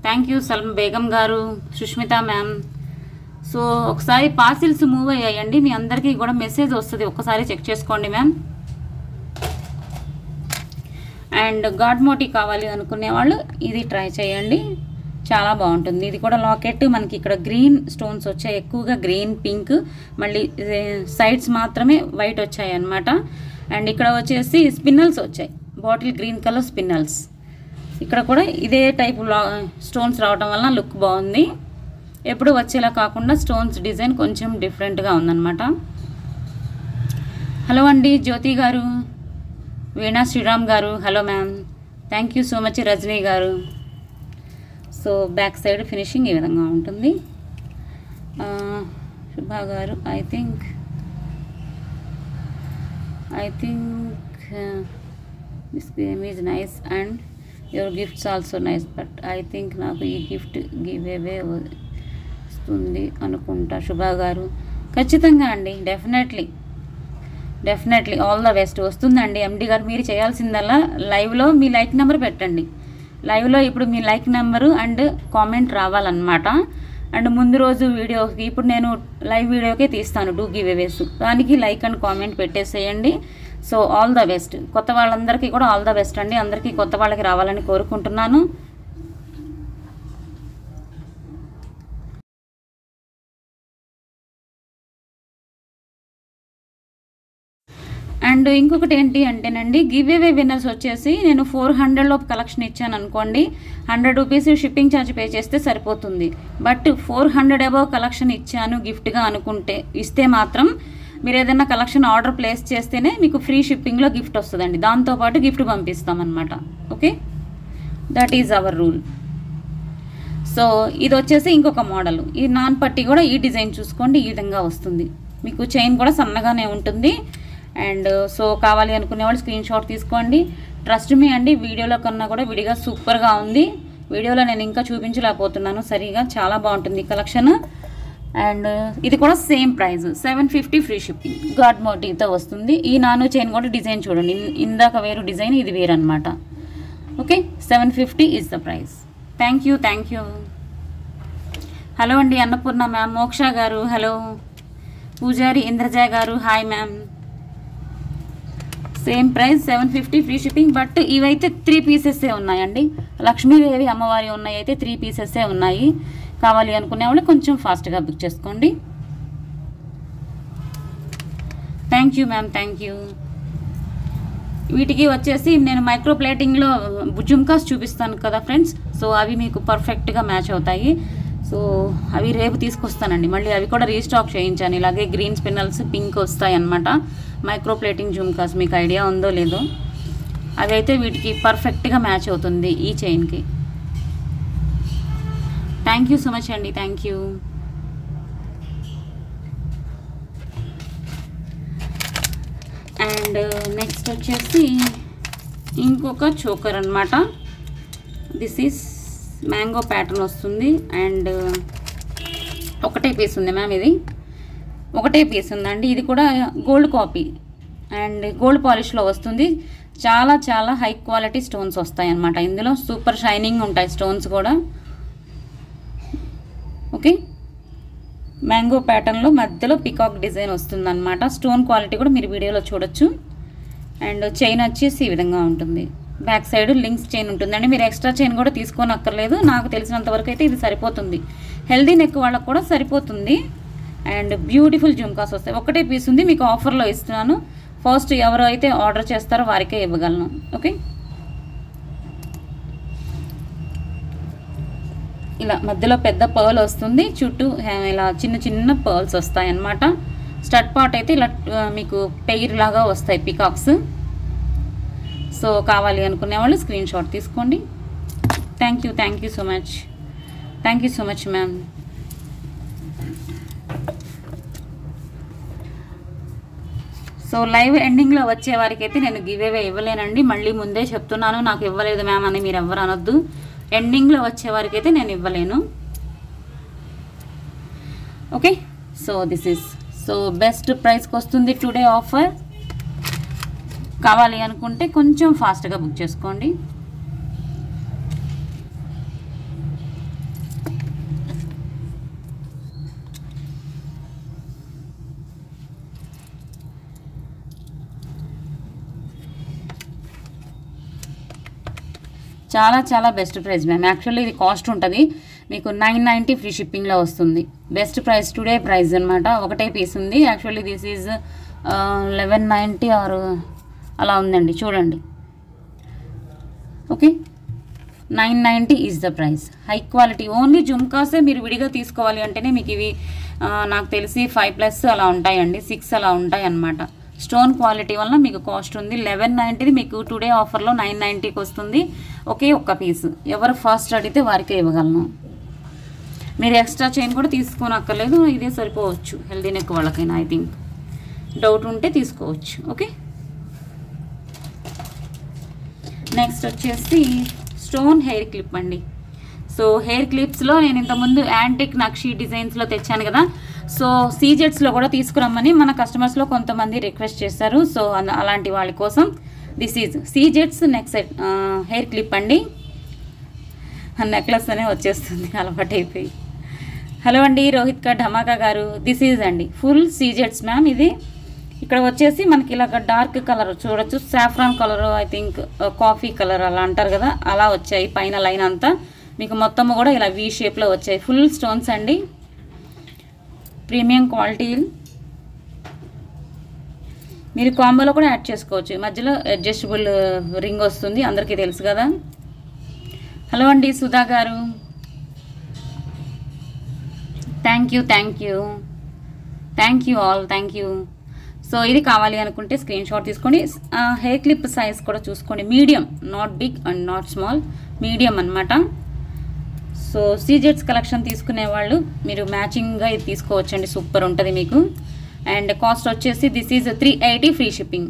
థ్యాంక్ యూ, సల్మ్ బేగం గారు, సుష్మిత మ్యామ్. సో ఒకసారి పార్సిల్స్ మూవ్ అయ్యాయండి, మీ అందరికీ కూడా మెసేజ్ వస్తుంది, ఒక్కసారి చెక్ చేసుకోండి మ్యామ్. అండ్ గాడ్ మోటీ కావాలి అనుకునే వాళ్ళు ఇది ట్రై చేయండి, చాలా బాగుంటుంది. ఇది కూడా లాకెట్ మనకి ఇక్కడ గ్రీన్ స్టోన్స్ వచ్చాయి, ఎక్కువగా గ్రీన్, పింక్, మళ్ళీ సైడ్స్ మాత్రమే వైట్ వచ్చాయి అన్నమాట. అండ్ ఇక్కడ వచ్చేసి స్పిన్నల్స్ వచ్చాయి, బాటిల్ గ్రీన్ కలర్ స్పిన్నల్స్. ఇక్కడ కూడా ఇదే టైపు స్టోన్స్ రావడం వల్ల లుక్ బాగుంది. ఎప్పుడు వచ్చేలా కాకుండా స్టోన్స్ డిజైన్ కొంచెం డిఫరెంట్గా ఉందన్నమాట. హలో అండి జ్యోతి గారు, వీణా శ్రీరామ్ గారు, hello ma'am, thank you so much Rajani గారు. సో బ్యాక్ సైడ్ ఫినిషింగ్ ఈ విధంగా ఉంటుంది. శుభా గారు, I think this game is nice and your gifts also nice, but I think నాకు ఈ గిఫ్ట్ గివ్ అవే వస్తుంది అనుకుంటా. శుభా గారు, ఖచ్చితంగా అండి, డెఫినెట్లీ ఆల్ ద బెస్ట్. వస్తుందండి ఎండి గారు. మీరు చేయాల్సిందల్లా లైవ్లో మీ లైక్ నెంబర్ పెట్టండి. లైవ్లో ఇప్పుడు మీ లైక్ నెంబరు అండ్ కామెంట్ రావాలన్నమాట. అండ్ ముందు రోజు వీడియోకి, ఇప్పుడు నేను లైవ్ వీడియోకే తీస్తాను 2 గివ్ అవేస్, దానికి లైక్ అండ్ కామెంట్ పెట్టేసేయండి. So all the best. కొత్త వాళ్ళందరికీ కూడా ఆల్ ద బెస్ట్ అండి. అందరికీ కొత్త వాళ్ళకి రావాలని కోరుకుంటున్నాను. అండ్ ఇంకొకటి ఏంటి అంటేనండి, గివ్ అవే విన్నర్స్ వచ్చేసి నేను 400 లోపు కలెక్షన్ ఇచ్చాను అనుకోండి, 100 రూపీస్ షిప్పింగ్ ఛార్జ్ పే చేస్తే సరిపోతుంది. బట్ 400 అబవ్ కలెక్షన్ ఇచ్చాను గిఫ్ట్గా అనుకుంటే, ఇస్తే మాత్రం మీరు ఏదైనా కలెక్షన్ ఆర్డర్ ప్లేస్ చేస్తేనే మీకు ఫ్రీ షిప్పింగ్లో గిఫ్ట్ వస్తుందండి, దాంతోపాటు గిఫ్ట్ పంపిస్తామన్నమాట. Okay, that is our rule. So ఇది వచ్చేసి ఇంకొక మోడల్. ఈ నాన్ పట్టి కూడా ఈ డిజైన్ చూసుకోండి, ఈ విధంగా వస్తుంది. మీకు చైన్ కూడా సన్నగానే ఉంటుంది. అండ్ సో కావాలి అనుకునే వాళ్ళు స్క్రీన్ షాట్ తీసుకోండి. ట్రస్ట్ మీ అండి, వీడియోలో కన్నా కూడా విడిగా సూపర్గా ఉంది. వీడియోలో నేను ఇంకా చూపించలేకపోతున్నాను సరిగా, చాలా బాగుంటుంది కలెక్షన్. అండ్ ఇది కూడా same price 750 free shipping. God మోటివ్తో వస్తుంది. ఈ నాను చైన్ కూడా డిజైన్ చూడండి, ఇందాక వేరు డిజైన్, ఇది వేరు అనమాట. Okay, 750 is the price. Thank you. Hello అండి అన్నపూర్ణ మ్యామ్, మోక్ష గారు, హలో. పూజారి ఇంద్రజయ గారు, hi ma'am. Same price 750 free shipping. But ఇవైతే 3 పీసెస్సే ఉన్నాయండి. లక్ష్మీదేవి అమ్మవారి ఉన్నాయి అయితే 3 పీసెస్సే ఉన్నాయి. కావాలి అనుకునే వాళ్ళు కొంచెం ఫాస్ట్గా బుక్ చేసుకోండి. Thank you ma'am, thank you. వీటికి వచ్చేసి నేను మైక్రో ప్లేటింగ్లో జుమ్కాస్ చూపిస్తాను కదా ఫ్రెండ్స్, సో అవి మీకు పర్ఫెక్ట్గా మ్యాచ్ అవుతాయి. సో అవి రేపు తీసుకొస్తానండి, మళ్ళీ అవి కూడా రీస్టాక్ చేయించాను. ఇలాగే గ్రీన్ స్పిన్నల్స్ పింక్ వస్తాయి అన్నమాట. మైక్రో ప్లేటింగ్ జుమ్కాస్ మీకు ఐడియా ఉందో లేదో, అవి అయితే వీటికి పర్ఫెక్ట్గా మ్యాచ్ అవుతుంది ఈ చైన్కి. థ్యాంక్ యూ సో మచ్ అండి, థ్యాంక్ యూ. అండ్ నెక్స్ట్ వచ్చేసి ఇంకొక చోకర్ అనమాట. దిస్ ఈస్ మ్యాంగో ప్యాటర్న్ వస్తుంది. అండ్ ఒకటే పీస్ ఉంది మ్యామ్, ఇది ఒకటే పీస్ ఉందండి. ఇది కూడా గోల్డ్ కాపీ అండ్ గోల్డ్ పాలిష్లో వస్తుంది. చాలా చాలా హై క్వాలిటీ స్టోన్స్ వస్తాయి అన్నమాట ఇందులో, సూపర్ షైనింగ్ ఉంటాయి స్టోన్స్ కూడా. ఓకే, మ్యాంగో ప్యాటర్న్లో మధ్యలో పికాక్ డిజైన్ వస్తుందన్నమాట. స్టోన్ క్వాలిటీ కూడా మీరు వీడియోలో చూడొచ్చు. అండ్ చైన్ వచ్చేసి ఈ విధంగా ఉంటుంది. బ్యాక్ సైడ్ లింక్స్ చైన్ ఉంటుందండి, మీరు ఎక్స్ట్రా చైన్ కూడా తీసుకోనక్కర్లేదు. నాకు తెలిసినంత వరకు అయితే ఇది సరిపోతుంది. హెల్దీ నెక్ వాళ్ళకు కూడా సరిపోతుంది. అండ్ బ్యూటిఫుల్ జుమ్కాస్ వస్తాయి. ఒకటే పీస్ ఉంది, మీకు ఆఫర్లో ఇస్తున్నాను. ఫస్ట్ ఎవరైతే ఆర్డర్ చేస్తారో వారికే ఇవ్వగలను. ఓకే, ఇలా మధ్యలో పెద్ద పర్ల్ వస్తుంది, చుట్టూ ఇలా చిన్న చిన్న పర్ల్స్ వస్తాయి అన్నమాట. స్టడ్ పార్ట్ అయితే ఇలా మీకు పెయిర్ లాగా వస్తాయి పికాక్స్. సో కావాలి అనుకునే వాళ్ళు స్క్రీన్ షాట్ తీసుకోండి. Thank you so much, thank you so much ma'am. So live ఎండింగ్లో వచ్చే వారికి అయితే నేను గివ్ అవే ఇవ్వలేనండి. మళ్ళీ ముందే చెప్తున్నాను, నాకు ఇవ్వలేదు మ్యామ్ అని మీరు ఎవరు అనొద్దు. ఎండింగ్లో వచ్చే వారికి అయితే నేను ఇవ్వలేను. Okay, so this is so best ప్రైస్కి వస్తుంది టుడే ఆఫర్. కావాలి అనుకుంటే కొంచెం ఫాస్ట్గా బుక్ చేసుకోండి. చాలా చాలా బెస్ట్ ప్రైస్ మ్యామ్. యాక్చువల్లీ ఇది కాస్ట్ ఉంటుంది మీకు 990 ఫ్రీ షిప్పింగ్లో వస్తుంది. బెస్ట్ ప్రైస్ టుడే ప్రైస్ అనమాట. ఒకటే పీస్ ఉంది. యాక్చువల్లీ దిస్ ఈజ్ 1190 ఆర్ అలా ఉందండి, చూడండి. Okay, 990 is the price. High quality only జుమ్కాసే మీరు విడిగా తీసుకోవాలి అంటేనే మీకు ఇవి నాకు తెలిసి 5+ అలా ఉంటాయండి, 6 అలా ఉంటాయి అన్నమాట. స్టోన్ క్వాలిటీ వల్ల మీకు కాస్ట్ ఉంది. 1190 మీకు టుడే ఆఫర్లో 990కి వస్తుంది. ఒకే ఒక్క పీస్. ఎవరు ఫస్ట్ అడిగితే వారికే ఇవ్వగలను. మీరు ఎక్స్ట్రా చైన్ కూడా తీసుకోనక్కర్లేదు, ఇదే సరిపోవచ్చు హెల్దీ నెక్ వాళ్ళకైనా. ఐ థింక్ డౌట్ ఉంటే తీసుకోవచ్చు. ఓకే, నెక్స్ట్ వచ్చేసి స్టోన్ హెయిర్ క్లిప్ అండి. సో హెయిర్ క్లిప్స్లో నేను ఇంతకుముందు యాంటిక్ నక్షి డిజైన్స్లో తెచ్చాను కదా. సో సీజెట్స్లో కూడా తీసుకురమ్మని మన కస్టమర్స్లో కొంతమంది రిక్వెస్ట్ చేశారు. సో అలాంటి వాళ్ళ కోసం this is CZ sets neck set hair clip అండి. నెక్లెస్ అనే వచ్చేస్తుంది అలవాటు అయిపోయి. హలో అండి రోహిత్ కా ధమాకా గారు, దిస్ ఈజ్ అండి ఫుల్ సీజెట్స్ మ్యామ్. ఇది ఇక్కడ వచ్చేసి మనకి ఇలాగ డార్క్ కలర్ చూడొచ్చు, saffron colour, I think coffee colour అలా అంటారు కదా, అలా వచ్చాయి. పైన లైన్ అంతా మీకు మొత్తము కూడా ఇలా వీ షేప్లో వచ్చాయి. ఫుల్ స్టోన్స్ అండి, ప్రీమియం క్వాలిటీ. మీరు కాంబోలో కూడా యాడ్ చేసుకోవచ్చు. మధ్యలో అడ్జస్టబుల్ రింగ్ వస్తుంది, అందరికీ తెలుసు కదా. హలో అండి Sudha garu, thank you all, thank you. So ఇది కావాలి అనుకుంటే స్క్రీన్ షాట్ తీసుకోండి. హెయిర్ క్లిప్ సైజ్ కూడా చూసుకోండి, medium, not big and not small, medium అనమాట. సో సీజెట్స్ కలెక్షన్ తీసుకునే వాళ్ళు మీరు మ్యాచింగ్గా ఇది తీసుకోవచ్చండి, సూపర్ ఉంటుంది మీకు. అండ్ కాస్ట్ వచ్చేసి this is 380 free shipping.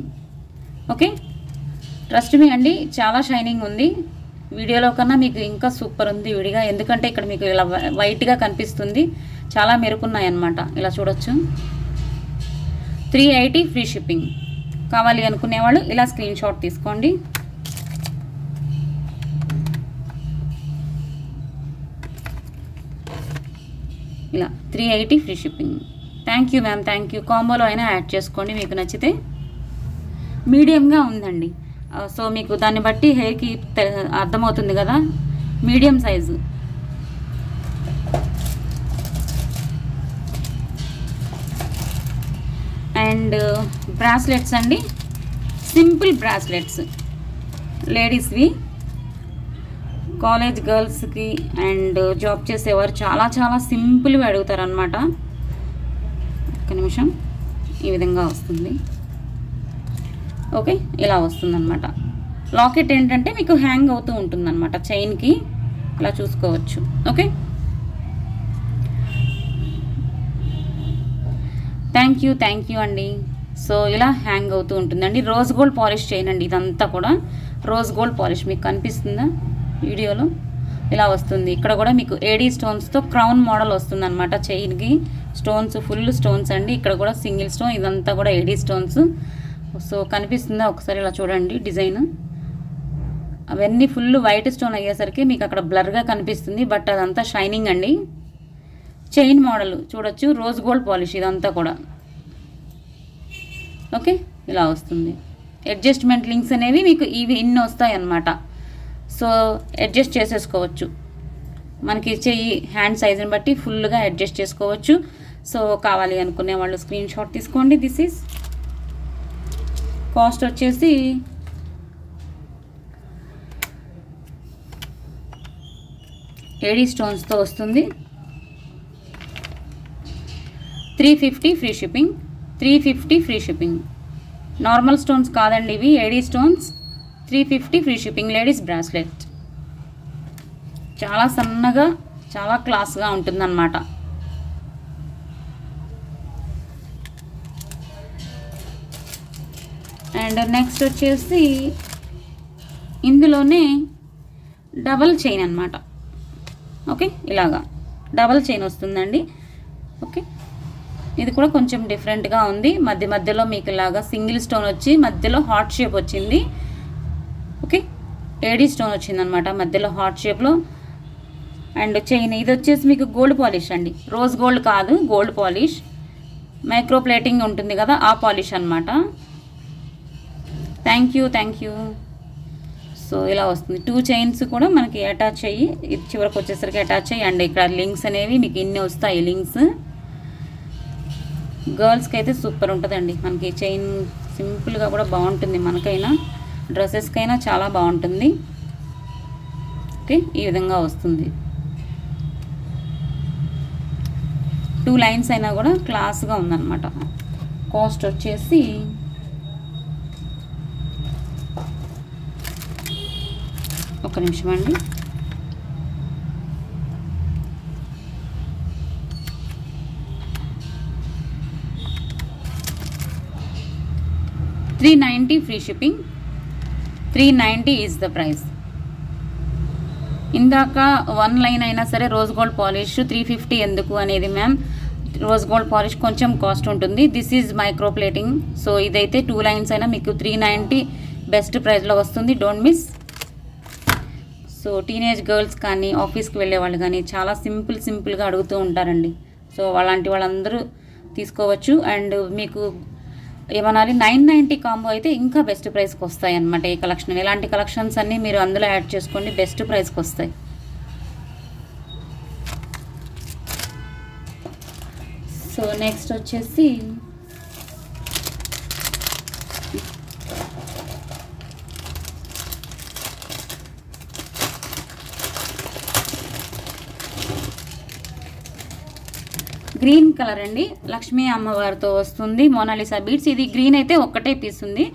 Okay, trust me అండి, చాలా షైనింగ్ ఉంది. వీడియోలో కన్నా మీకు ఇంకా సూపర్ ఉంది విడిగా, ఎందుకంటే ఇక్కడ మీకు ఇలా వైట్గా కనిపిస్తుంది, చాలా మెరుపున్నాయి అన్నమాట. ఇలా చూడొచ్చు. 380 ఫ్రీ షిప్పింగ్. కావాలి అనుకునే వాళ్ళు ఇలా స్క్రీన్ షాట్ తీసుకోండి. ఇలా 380 free shipping. Thank you ma'am, thank you. కాంబోలో అయినా యాడ్ చేసుకోండి మీకు నచ్చితే. మీడియంగా ఉందండి, సో మీకు దాన్ని బట్టి హెయిర్కి అర్థమవుతుంది కదా, మీడియం సైజు. అండ్ బ్రాస్లెట్స్ అండి, సింపుల్ బ్రాస్లెట్స్ లేడీస్వి, కాలేజ్ గర్ల్స్కి అండ్ జాబ్ చేసేవారు చాలా చాలా సింపుల్గా అడుగుతారు అనమాట. ఒక్క నిమిషం, ఈ విధంగా వస్తుంది. ఓకే, ఇలా వస్తుందన్నమాట. లాకెట్ ఏంటంటే మీకు హ్యాంగ్ అవుతూ ఉంటుందన్నమాట చైన్కి, ఇలా చూసుకోవచ్చు. ఓకే, థ్యాంక్ యూ అండి. సో ఇలా హ్యాంగ్ అవుతూ ఉంటుందండి. రోజ్ గోల్డ్ పాలిష్ చేయండి, ఇదంతా కూడా రోజ్ గోల్డ్ పాలిష్. మీకు కనిపిస్తుందా వీడియోలో? ఇలా వస్తుంది. ఇక్కడ కూడా మీకు ఏడీ స్టోన్స్తో క్రౌన్ మోడల్ వస్తుంది అనమాట. చైన్కి స్టోన్స్, ఫుల్ స్టోన్స్ అండి. ఇక్కడ కూడా సింగిల్ స్టోన్, ఇదంతా కూడా ఏడీ స్టోన్స్. సో కనిపిస్తుందా ఒకసారి ఇలా చూడండి డిజైన్. అవన్నీ ఫుల్ వైట్ స్టోన్ అయ్యేసరికి మీకు అక్కడ బ్లర్గా కనిపిస్తుంది, బట్ అదంతా షైనింగ్ అండి. చైన్ మోడల్ చూడొచ్చు, రోజ్ గోల్డ్ పాలిష్ ఇదంతా కూడా. ఓకే, ఇలా వస్తుంది. అడ్జస్ట్మెంట్ లింక్స్ అనేవి మీకు ఇవి ఇన్ని వస్తాయి అన్నమాట. సో అడ్జస్ట్ చేసేసుకోవచ్చు, మనకి చెయ్యి హ్యాండ్ సైజుని బట్టి ఫుల్గా అడ్జస్ట్ చేసుకోవచ్చు. సో కావాలి అనుకునే వాళ్ళు స్క్రీన్ షాట్ తీసుకోండి. దిస్ ఈజ్ కాస్ట్ వచ్చేసి ఏడీ స్టోన్స్తో వస్తుంది. 350 free shipping. 350 free shipping. Normal stones కాదండి ఇవి, AD stones. 350 free shipping. Ladies bracelet చాలా సన్నగా చాలా క్లాస్గా ఉంటుందన్నమాట. అండ్ నెక్స్ట్ వచ్చేసి ఇందులోనే డబల్ చైన్ అన్నమాట. ఓకే, ఇలాగా డబల్ చైన్ వస్తుందండి. ఓకే, ఇది కూడా కొంచెం డిఫరెంట్గా ఉంది. మధ్య మధ్యలో మీకు ఇలాగా సింగిల్ స్టోన్ వచ్చి మధ్యలో హార్ట్ షేప్ వచ్చింది. ఓకే, ఏడీ స్టోన్ వచ్చిందనమాట మధ్యలో హార్ట్ షేప్లో. అండ్ చైన్ ఇది వచ్చేసి మీకు గోల్డ్ పాలిష్ అండి, రోజ్ గోల్డ్ కాదు, గోల్డ్ పాలిష్. మైక్రో ప్లేటింగ్ ఉంటుంది కదా, ఆ పాలిష్ అనమాట. Thank you. సో ఇలా వస్తుంది. 2 చైన్స్ కూడా మనకి అటాచ్ అయ్యి ఇది చివరికి వచ్చేసరికి అటాచ్ అయ్యి, అండ్ ఇక్కడ లింక్స్ అనేవి మీకు ఇన్ని వస్తాయి లింక్స్. గర్ల్స్కి అయితే సూపర్ ఉంటుందండి. మనకి చైన్ సింపుల్గా కూడా బాగుంటుంది, మనకైనా డ్రెస్సెస్కైనా చాలా బాగుంటుంది. ఓకే, ఈ విధంగా వస్తుంది. 2 లైన్స్ అయినా కూడా క్లాస్గా ఉందన్నమాట. కాస్ట్ వచ్చేసి ఒక నిమిషం అండి. $390 free shipping. 390 is the price. ఇందాక 1 లైన్ అయినా సరే రోజ్ గోల్డ్ పాలిష్ 350 ఎందుకు అనేది మ్యామ్, రోజ్ గోల్డ్ పాలిష్ కొంచెం కాస్ట్ ఉంటుంది. This is micro plating. So ఇదైతే 2 లైన్స్ అయినా మీకు 390 బెస్ట్ ప్రైస్లో వస్తుంది. Don't miss. So teenage girls కానీ ఆఫీస్కి వెళ్ళే వాళ్ళు కానీ చాలా సింపుల్గా అడుగుతూ ఉంటారండి. సో అలాంటి వాళ్ళందరూ తీసుకోవచ్చు. అండ్ మీకు ఏమనాలి, 990 కాంబో అయితే ఇంకా బెస్ట్ ప్రైస్కి వస్తాయి అన్నమాట. ఈ కలెక్షన్, ఇలాంటి కలెక్షన్స్ అన్నీ మీరు అందులో యాడ్ చేసుకోండి, బెస్ట్ ప్రైస్కి వస్తాయి. సో నెక్స్ట్ వచ్చేసి గ్రీన్ కలర్ అండి, లక్ష్మీ అమ్మవారితో వస్తుంది. Mona Lisa beads. ఇది గ్రీన్ అయితే ఒక్కటే పీస్ ఉంది.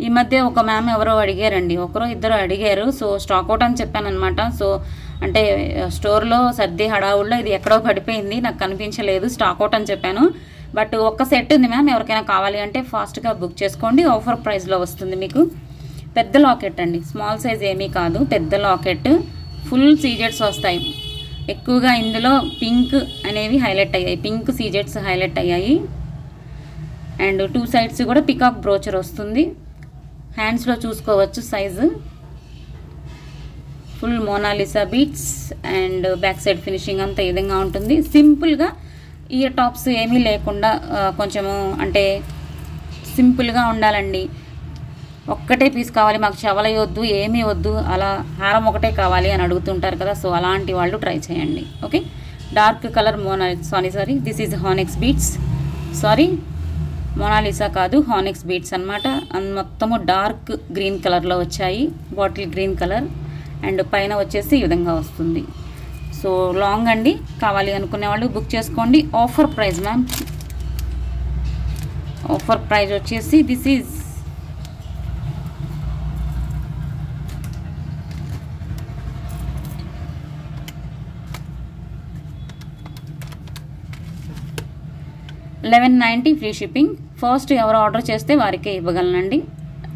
ఈ మధ్య ఒక మ్యామ్ ఎవరో అడిగారండి, ఒకరో ఇద్దరు అడిగారు. సో స్టాక్ అవుట్ అని చెప్పాను అనమాట. సో అంటే స్టోర్లో సర్ది హడావుల్లో ఇది ఎక్కడో పడిపోయింది, నాకు కనిపించలేదు, స్టాక్ అవుట్ అని చెప్పాను. బట్ ఒక్క సెట్ ఉంది మ్యామ్, ఎవరికైనా కావాలి అంటే ఫాస్ట్గా బుక్ చేసుకోండి. ఆఫర్ ప్రైస్లో వస్తుంది మీకు. పెద్ద లాకెట్ అండి, స్మాల్ సైజ్ ఏమీ కాదు, పెద్ద లాకెట్. ఫుల్ సీజెట్స్ వస్తాయి. ఎక్కువగా ఇందులో పింక్ అనేవి హైలైట్ అయ్యాయి, పింక్ సీజెట్స్ హైలైట్ అయ్యాయి. అండ్ 2 సైడ్స్ కూడా పికాక్ బ్రోచర్ వస్తుంది. హ్యాండ్స్లో చూసుకోవచ్చు size. Full Mona Lisa beads and back side finishing అంతా ఈ విధంగా ఉంటుంది. సింపుల్గా ఇయర్ టాప్స్ ఏమీ లేకుండా కొంచెము అంటే సింపుల్గా ఉండాలండి. ఒక్కటే పీస్ కావాలి మాకు, చవలై వద్దు, ఏమీ వద్దు, అలా హారం ఒకటే కావాలి అని అడుగుతుంటారు కదా. సో అలాంటి వాళ్ళు ట్రై చేయండి. Okay, dark colour sorry this is onyx beads. Sorry, Mona Lisa కాదు, హానెక్స్ బీట్స్ అనమాట. మొత్తము డార్క్ గ్రీన్ కలర్లో వచ్చాయి, బాటిల్ గ్రీన్ కలర్. అండ్ పైన వచ్చేసి ఈ విధంగా వస్తుంది. సో లాంగ్ అండి, కావాలి అనుకునే వాళ్ళు బుక్ చేసుకోండి. Offer price ma'am, offer price వచ్చేసి this is $1190 free shipping. First ఎవరు ఆర్డర్ చేస్తే వారికే ఇవ్వగలనండి.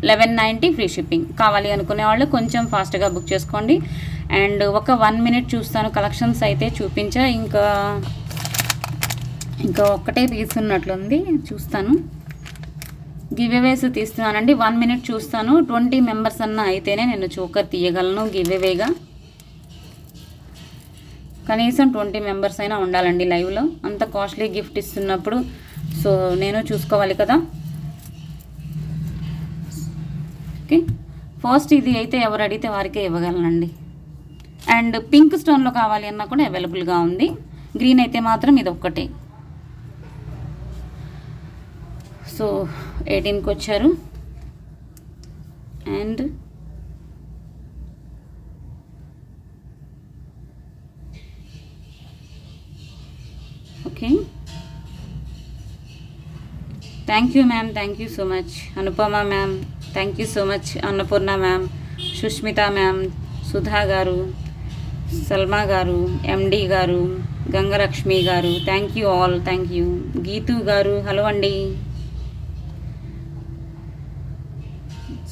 1190 ఫ్రీ షిప్పింగ్. కావాలి అనుకునే వాళ్ళు కొంచెం ఫాస్ట్గా బుక్ చేసుకోండి. అండ్ ఒక 1 మినిట్ చూస్తాను, కలెక్షన్స్ అయితే చూపించా, ఇంకా ఒక్కటే పీస్ ఉన్నట్లుంది, చూస్తాను. గివ్ అవేస్ తీస్తున్నానండి. 1 మినిట్ చూస్తాను. 20 మెంబర్స్ అన్న అయితేనే నేను చోకర్ తీయగలను గివ్ అవేగా. కనీసం 20 మెంబర్స్ అయినా ఉండాలండి లైవ్లో, అంత కాస్ట్లీ గిఫ్ట్ ఇస్తున్నప్పుడు. సో నేను చూసుకోవాలి కదా. ఓకే, ఫస్ట్ ఇది అయితే ఎవరు అడిగితే వారికే ఇవ్వగలనండి. అండ్ పింక్ స్టోన్లో కావాలి అన్నా కూడా అవైలబుల్గా ఉంది. గ్రీన్ అయితే మాత్రం ఇది ఒక్కటే. సో 18కి వచ్చారు. And okay, thank you ma'am, thank you so much. Anupama ma'am, thank you so much. Annapurna ma'am, Sushmita ma'am, Sudha garu, Salma garu, MD garu, Gangalakshmi garu, thank you all, thank you. Geetu garu hello అండి.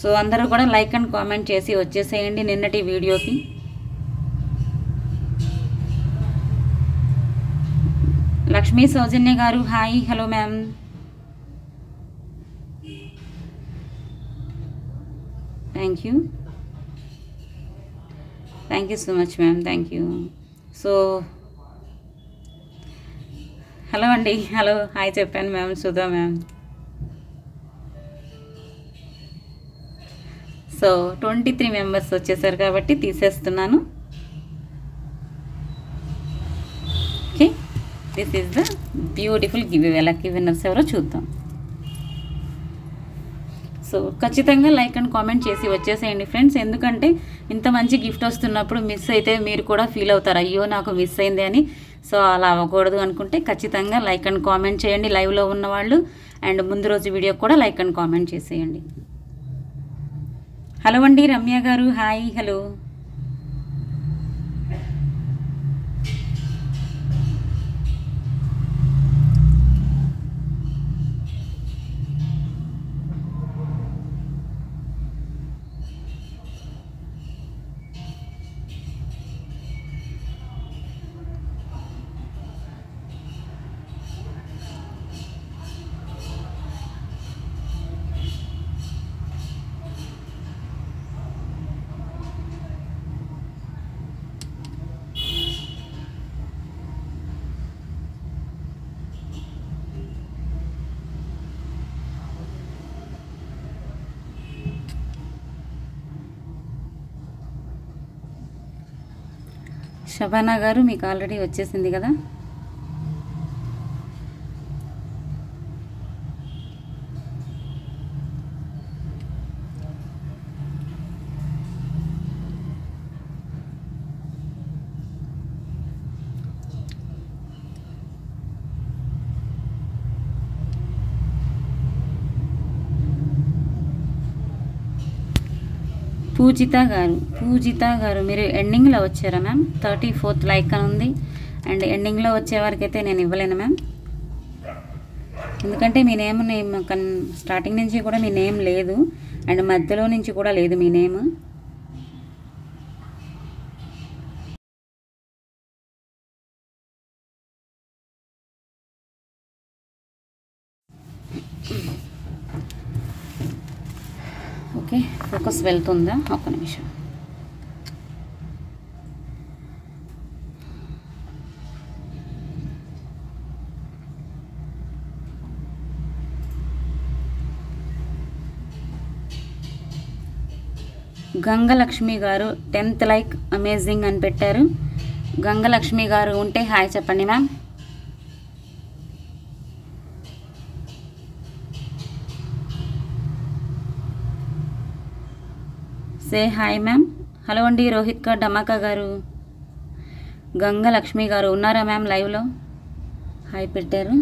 సో అందరూ కూడా లైక్ అండ్ కామెంట్ చేసి వచ్చేసేయండి నిన్నటి వీడియోకి. లక్ష్మీ సౌజన్య గారు hi, hello ma'am. Thank you, thank you so much ma'am, thank you. So hello అండి, hello hi చెప్పాను ma'am. Sudha ma'am. So 23 members వచ్చేసారు కాబట్టి తీసేస్తున్నాను. Okay, this is the beautiful give away. Lucky winners ఎవరో చూద్దాం. సో ఖచ్చితంగా లైక్ అండ్ కామెంట్ చేసి వచ్చేసేయండి ఫ్రెండ్స్, ఎందుకంటే ఇంత మంచి గిఫ్ట్ వస్తున్నప్పుడు మిస్ అయితే మీరు కూడా ఫీల్ అవుతారు, అయ్యో నాకు మిస్ అయింది అని. సో అలా అవ్వకూడదు అనుకుంటే ఖచ్చితంగా లైక్ అండ్ కామెంట్ చేయండి లైవ్లో ఉన్నవాళ్ళు, అండ్ ముందు రోజు వీడియో కూడా లైక్ అండ్ కామెంట్ చేసేయండి. హలో అండి రమ్య గారు హాయ్, హలో. శబానా గారు మీకు ఆల్రెడీ వచ్చేసింది కదా. పూజిత గారు మీరు ఎండింగ్లో వచ్చారా మ్యామ్? 34th లైక్ అని ఉంది, అండ్ ఎండింగ్లో వచ్చే వారికి అయితే నేను ఇవ్వలేను మ్యామ్, ఎందుకంటే మీ నేమ్ స్టార్టింగ్ నుంచి కూడా మీ నేమ్ లేదు, అండ్ మధ్యలో నుంచి కూడా లేదు మీ నేమ్. ఓకే, ఫోకస్ వెళ్తుందా? ఒక్క నిమిషం. గంగలక్ష్మి గారు 10th లైక్ అమేజింగ్ అని పెట్టారు. గంగలక్ష్మి గారు ఉంటే హాయ్ చెప్పండి ma'am. Say hi ma'am. Hello అండి రోహిత్ కా డమాకా గారు. గంగలక్ష్మి గారు ఉన్నారా మ్యామ్ లైవ్లో? హాయ్ పెట్టారు.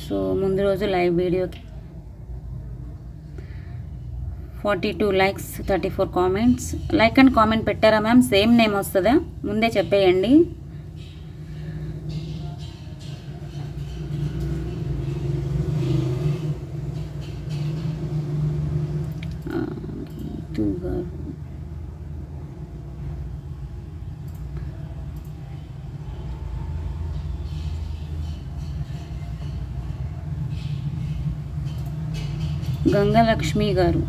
సో ముందు రోజు లైవ్ వీడియోకి 42 likes 34 comments. Like and comment పెట్టారా మ్యామ్? సేమ్ నేమ్ వస్తుందా? ముందే చెప్పేయండి. గంగలక్ష్మి గారు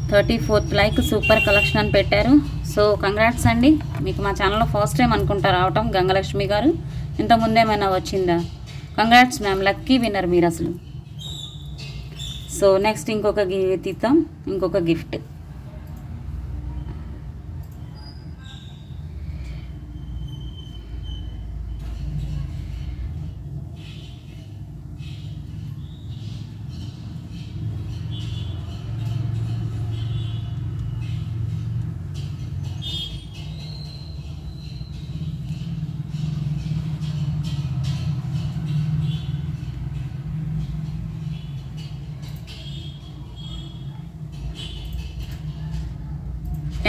34th లైక్ సూపర్ కలెక్షన్ అని పెట్టారు. సో కంగ్రాట్స్ అండి, మీకు మా ఛానల్లో ఫస్ట్ టైం అనుకుంటా రావటం. గంగలక్ష్మి గారు ఇంతకుముందు ఏమైనా వచ్చిందా? కంగ్రాట్స్ మ్యామ్, లక్కీ విన్నర్ మీరు అసలు. సో నెక్స్ట్ ఇంకొక తీద్దాం, ఇంకొక గిఫ్ట్.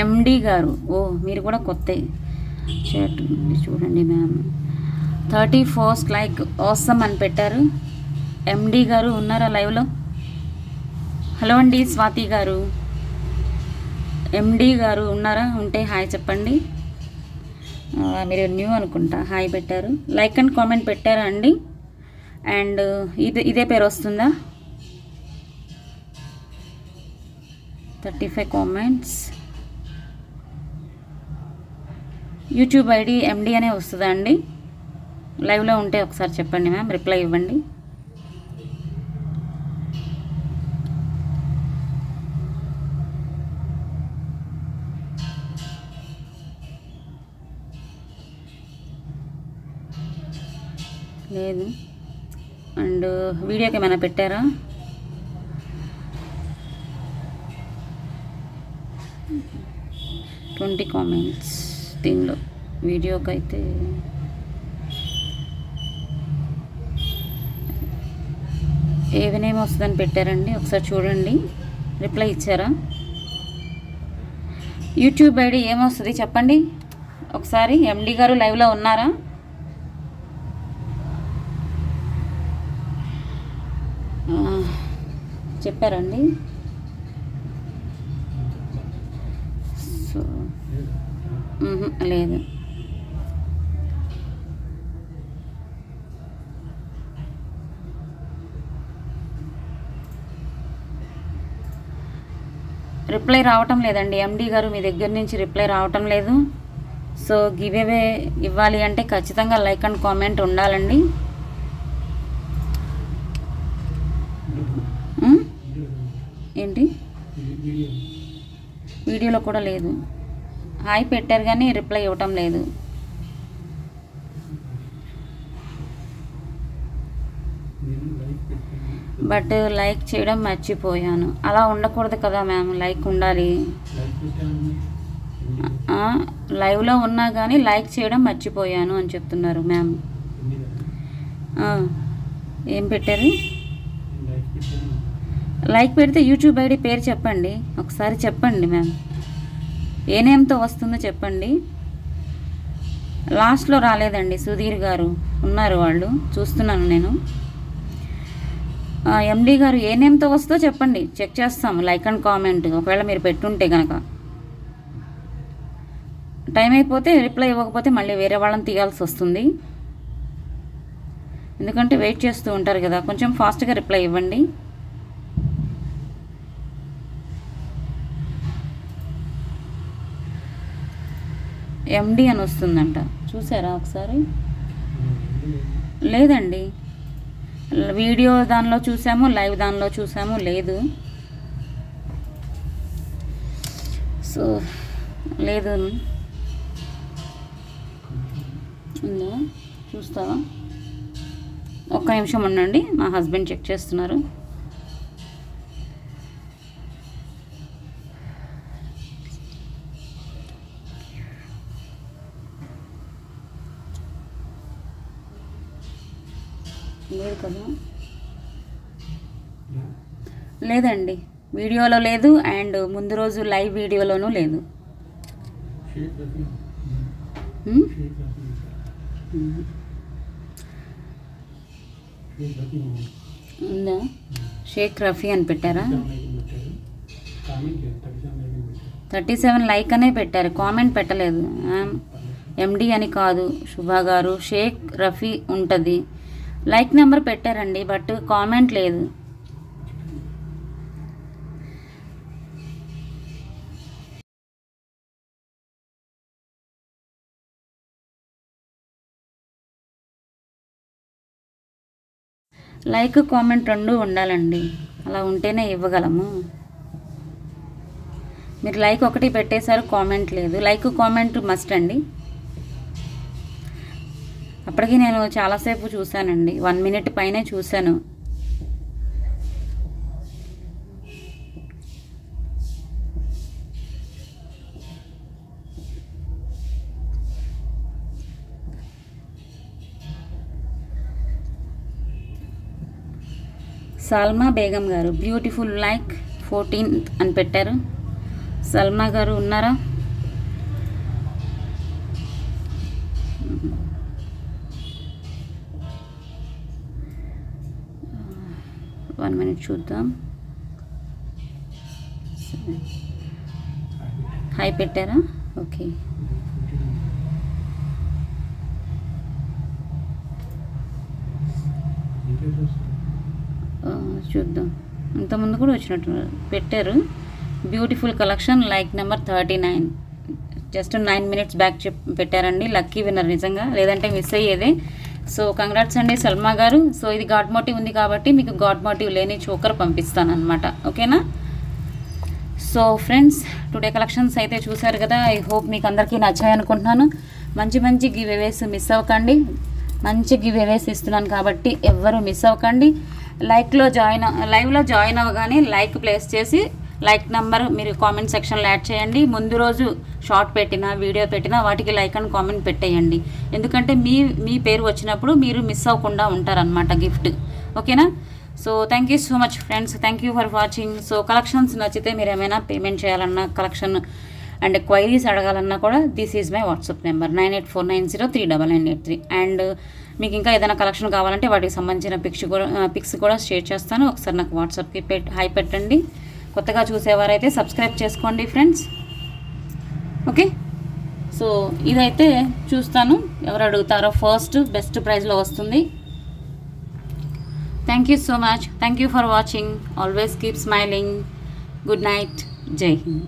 ఎండి గారు, ఓ మీరు కూడా కొత్త చాట్ చూడండి మ్యామ్. 31st లైక్ ఆసమ్ అని పెట్టారు. ఎండి గారు ఉన్నారా లైవ్లో? హలో అండి స్వాతి గారు, ఎండి గారు ఉన్నారా? ఉంటే హాయ్ చెప్పండి. మీరు న్యూ అనుకుంటా, హాయ్ పెట్టారు. లైక్ అండ్ కామెంట్ పెట్టారా అండి? అండ్ ఇదే పేరు వస్తుందా? 35 కామెంట్స్. యూట్యూబ్ ఐడి ఎండి అనే వస్తుందా అండి? లైవ్లో ఉంటే ఒకసారి చెప్పండి మ్యామ్, రిప్లై ఇవ్వండి. లేదు. అండ్ వీడియోకి ఏమైనా పెట్టారా? ట్వంటీ కామెంట్స్ దీనిలో. వీడియోకి అయితే ఏవినేమి వస్తుందని పెట్టారండి, ఒకసారి చూడండి. రిప్లై ఇచ్చారా? యూట్యూబ్ ఐడి ఏమొస్తుంది చెప్పండి ఒకసారి. ఎండి గారు లైవ్లో ఉన్నారా? చెప్పారండి. సో లేదు. రిప్లై రావటం లేదండి ఎండి గారు, మీ దగ్గర నుంచి రిప్లై రావటం లేదు. సో గివ్ అవే ఇవ్వాలి అంటే ఖచ్చితంగా లైక్ అండ్ కామెంట్ ఉండాలండి. ఏంటి వీడియోలో కూడా లేదు. హాయ్ పెట్టారు కానీ రిప్లై ఇవ్వటం లేదు. బట్ లైక్ చేయడం మర్చిపోయాను. అలా ఉండకూడదు కదా మ్యామ్, లైక్ ఉండాలి. లైవ్లో ఉన్నా కానీ లైక్ చేయడం మర్చిపోయాను అని చెప్తున్నారు మ్యామ్. ఏం పెట్టారు? లైక్ పెడితే యూట్యూబ్ ఐడి పేరు చెప్పండి ఒకసారి, చెప్పండి మ్యామ్. ఏ నేమ్తో వస్తుందో చెప్పండి. లాస్ట్లో రాలేదండి. సుధీర్ గారు ఉన్నారు, వాళ్ళు చూస్తున్నాను నేను. ఎండి గారు ఏ నేమ్తో వస్తుందో చెప్పండి, చెక్ చేస్తాము లైక్ అండ్ కామెంట్. ఒకవేళ మీరు పెట్టుంటే కనుక టైం అయిపోతే రిప్లై ఇవ్వకపోతే మళ్ళీ వేరే వాళ్ళని తీయాల్సి వస్తుంది. ఎందుకంటే వెయిట్ చేస్తూ ఉంటారు కదా, కొంచెం ఫాస్ట్గా రిప్లై ఇవ్వండి. ఎండి అని వస్తుందంట, చూసారా ఒకసారి? లేదండి, వీడియో దానిలో చూసాము, లైవ్ దానిలో చూసాము, లేదు. సో లేదు. ఉందా చూస్తావా? ఒక్క నిమిషం ఉండండి, మా హస్బెండ్ చెక్ చేస్తున్నారు. లేదు కదా? లేదండి, వీడియోలో లేదు అండ్ ముందు రోజు లైవ్ వీడియోలోనూ లేదు. ఉందా? షేక్ రఫీ అని పెట్టారా? 37 లైక్ అనే పెట్టారు, కామెంట్ పెట్టలేదు. ఎండి అని కాదు శుభా గారు, షేక్ రఫీ ఉంటుంది. లైక్ నెంబర్ పెట్టారండి బట్ కామెంట్ లేదు. లైక్ కామెంట్ రెండు ఉండాలండి, అలా ఉంటేనే ఇవ్వగలము. మీరు లైక్ ఒకటి పెట్టేశారు, కామెంట్ లేదు. లైక్ కామెంట్ మస్ట్ అండి. అప్పటికి నేను చాలాసేపు చూశానండి, 1 మినిట్ పైనే చూశాను. సాల్మా బేగం గారు బ్యూటిఫుల్ లైక్ 14 అని పెట్టారు. సల్మా గారు ఉన్నారా? వన్ మినిట్ చూద్దాం. హాయ్ పెట్టారా? ఓకే. చూద్దాం. ఇంతకుముందు కూడా వచ్చినట్టు పెట్టారు. Beautiful collection, like number 39. Just 9 minutes back పెట్టారండి. లక్కీ విన్నర్ నిజంగా, లేదంటే మిస్ అయ్యేదే. సో కంగ్రాట్స్ అండి సల్మా గారు. సో ఇది గాడ్ మోటివ్ ఉంది కాబట్టి మీకు గాడ్ మోటివ్ లేని చోకర్ పంపిస్తాను అనమాట. ఓకేనా? సో ఫ్రెండ్స్, టుడే కలెక్షన్స్ అయితే చూసారు కదా. ఐ హోప్ మీకు అందరికీ నచ్చాయి అనుకుంటున్నాను. మంచి మంచి గివ్ అవేస్ మిస్ అవ్వకండి. మంచి గివ్ అవేస్ ఇస్తున్నాను కాబట్టి ఎవ్వరూ మిస్ అవ్వకండి. లైవ్లో జాయిన్ అవ్వగానే లైక్ ప్లేస్ చేసి లైక్ నెంబర్ మీరు కామెంట్ సెక్షన్లో యాడ్ చేయండి. ముందు రోజు షార్ట్ పెట్టినా వీడియో పెట్టినా వాటికి లైక్ అండ్ కామెంట్ పెట్టేయండి. ఎందుకంటే మీ పేరు వచ్చినప్పుడు మీరు మిస్ అవ్వకుండా ఉంటారనమాట గిఫ్ట్. ఓకేనా? So thank you so much friends. Thank you for watching. So collections నచ్చితే మీరు ఏమైనా పేమెంట్ చేయాలన్నా, కలెక్షన్ అండ్ క్వైరీస్ అడగాలన్నా కూడా this is my WhatsApp number 9849039983. And మీకు ఇంకా ఏదైనా కలెక్షన్ కావాలంటే వాటికి సంబంధించిన పిక్స్ కూడా షేర్ చేస్తాను. ఒకసారి నాకు వాట్సాప్కి హాయ్ పెట్టండి. కొత్తగా చూసేవారైతే సబ్స్క్రైబ్ చేసుకోండి ఫ్రెండ్స్. ఓకే. సో ఇదైతే చూస్తాను ఎవరు అడుగుతారో. ఫస్ట్ బెస్ట్ ప్రైజ్లో వస్తుంది. Thank you so much. Thank you for watching. Always keep smiling. Good night. జై హింద్.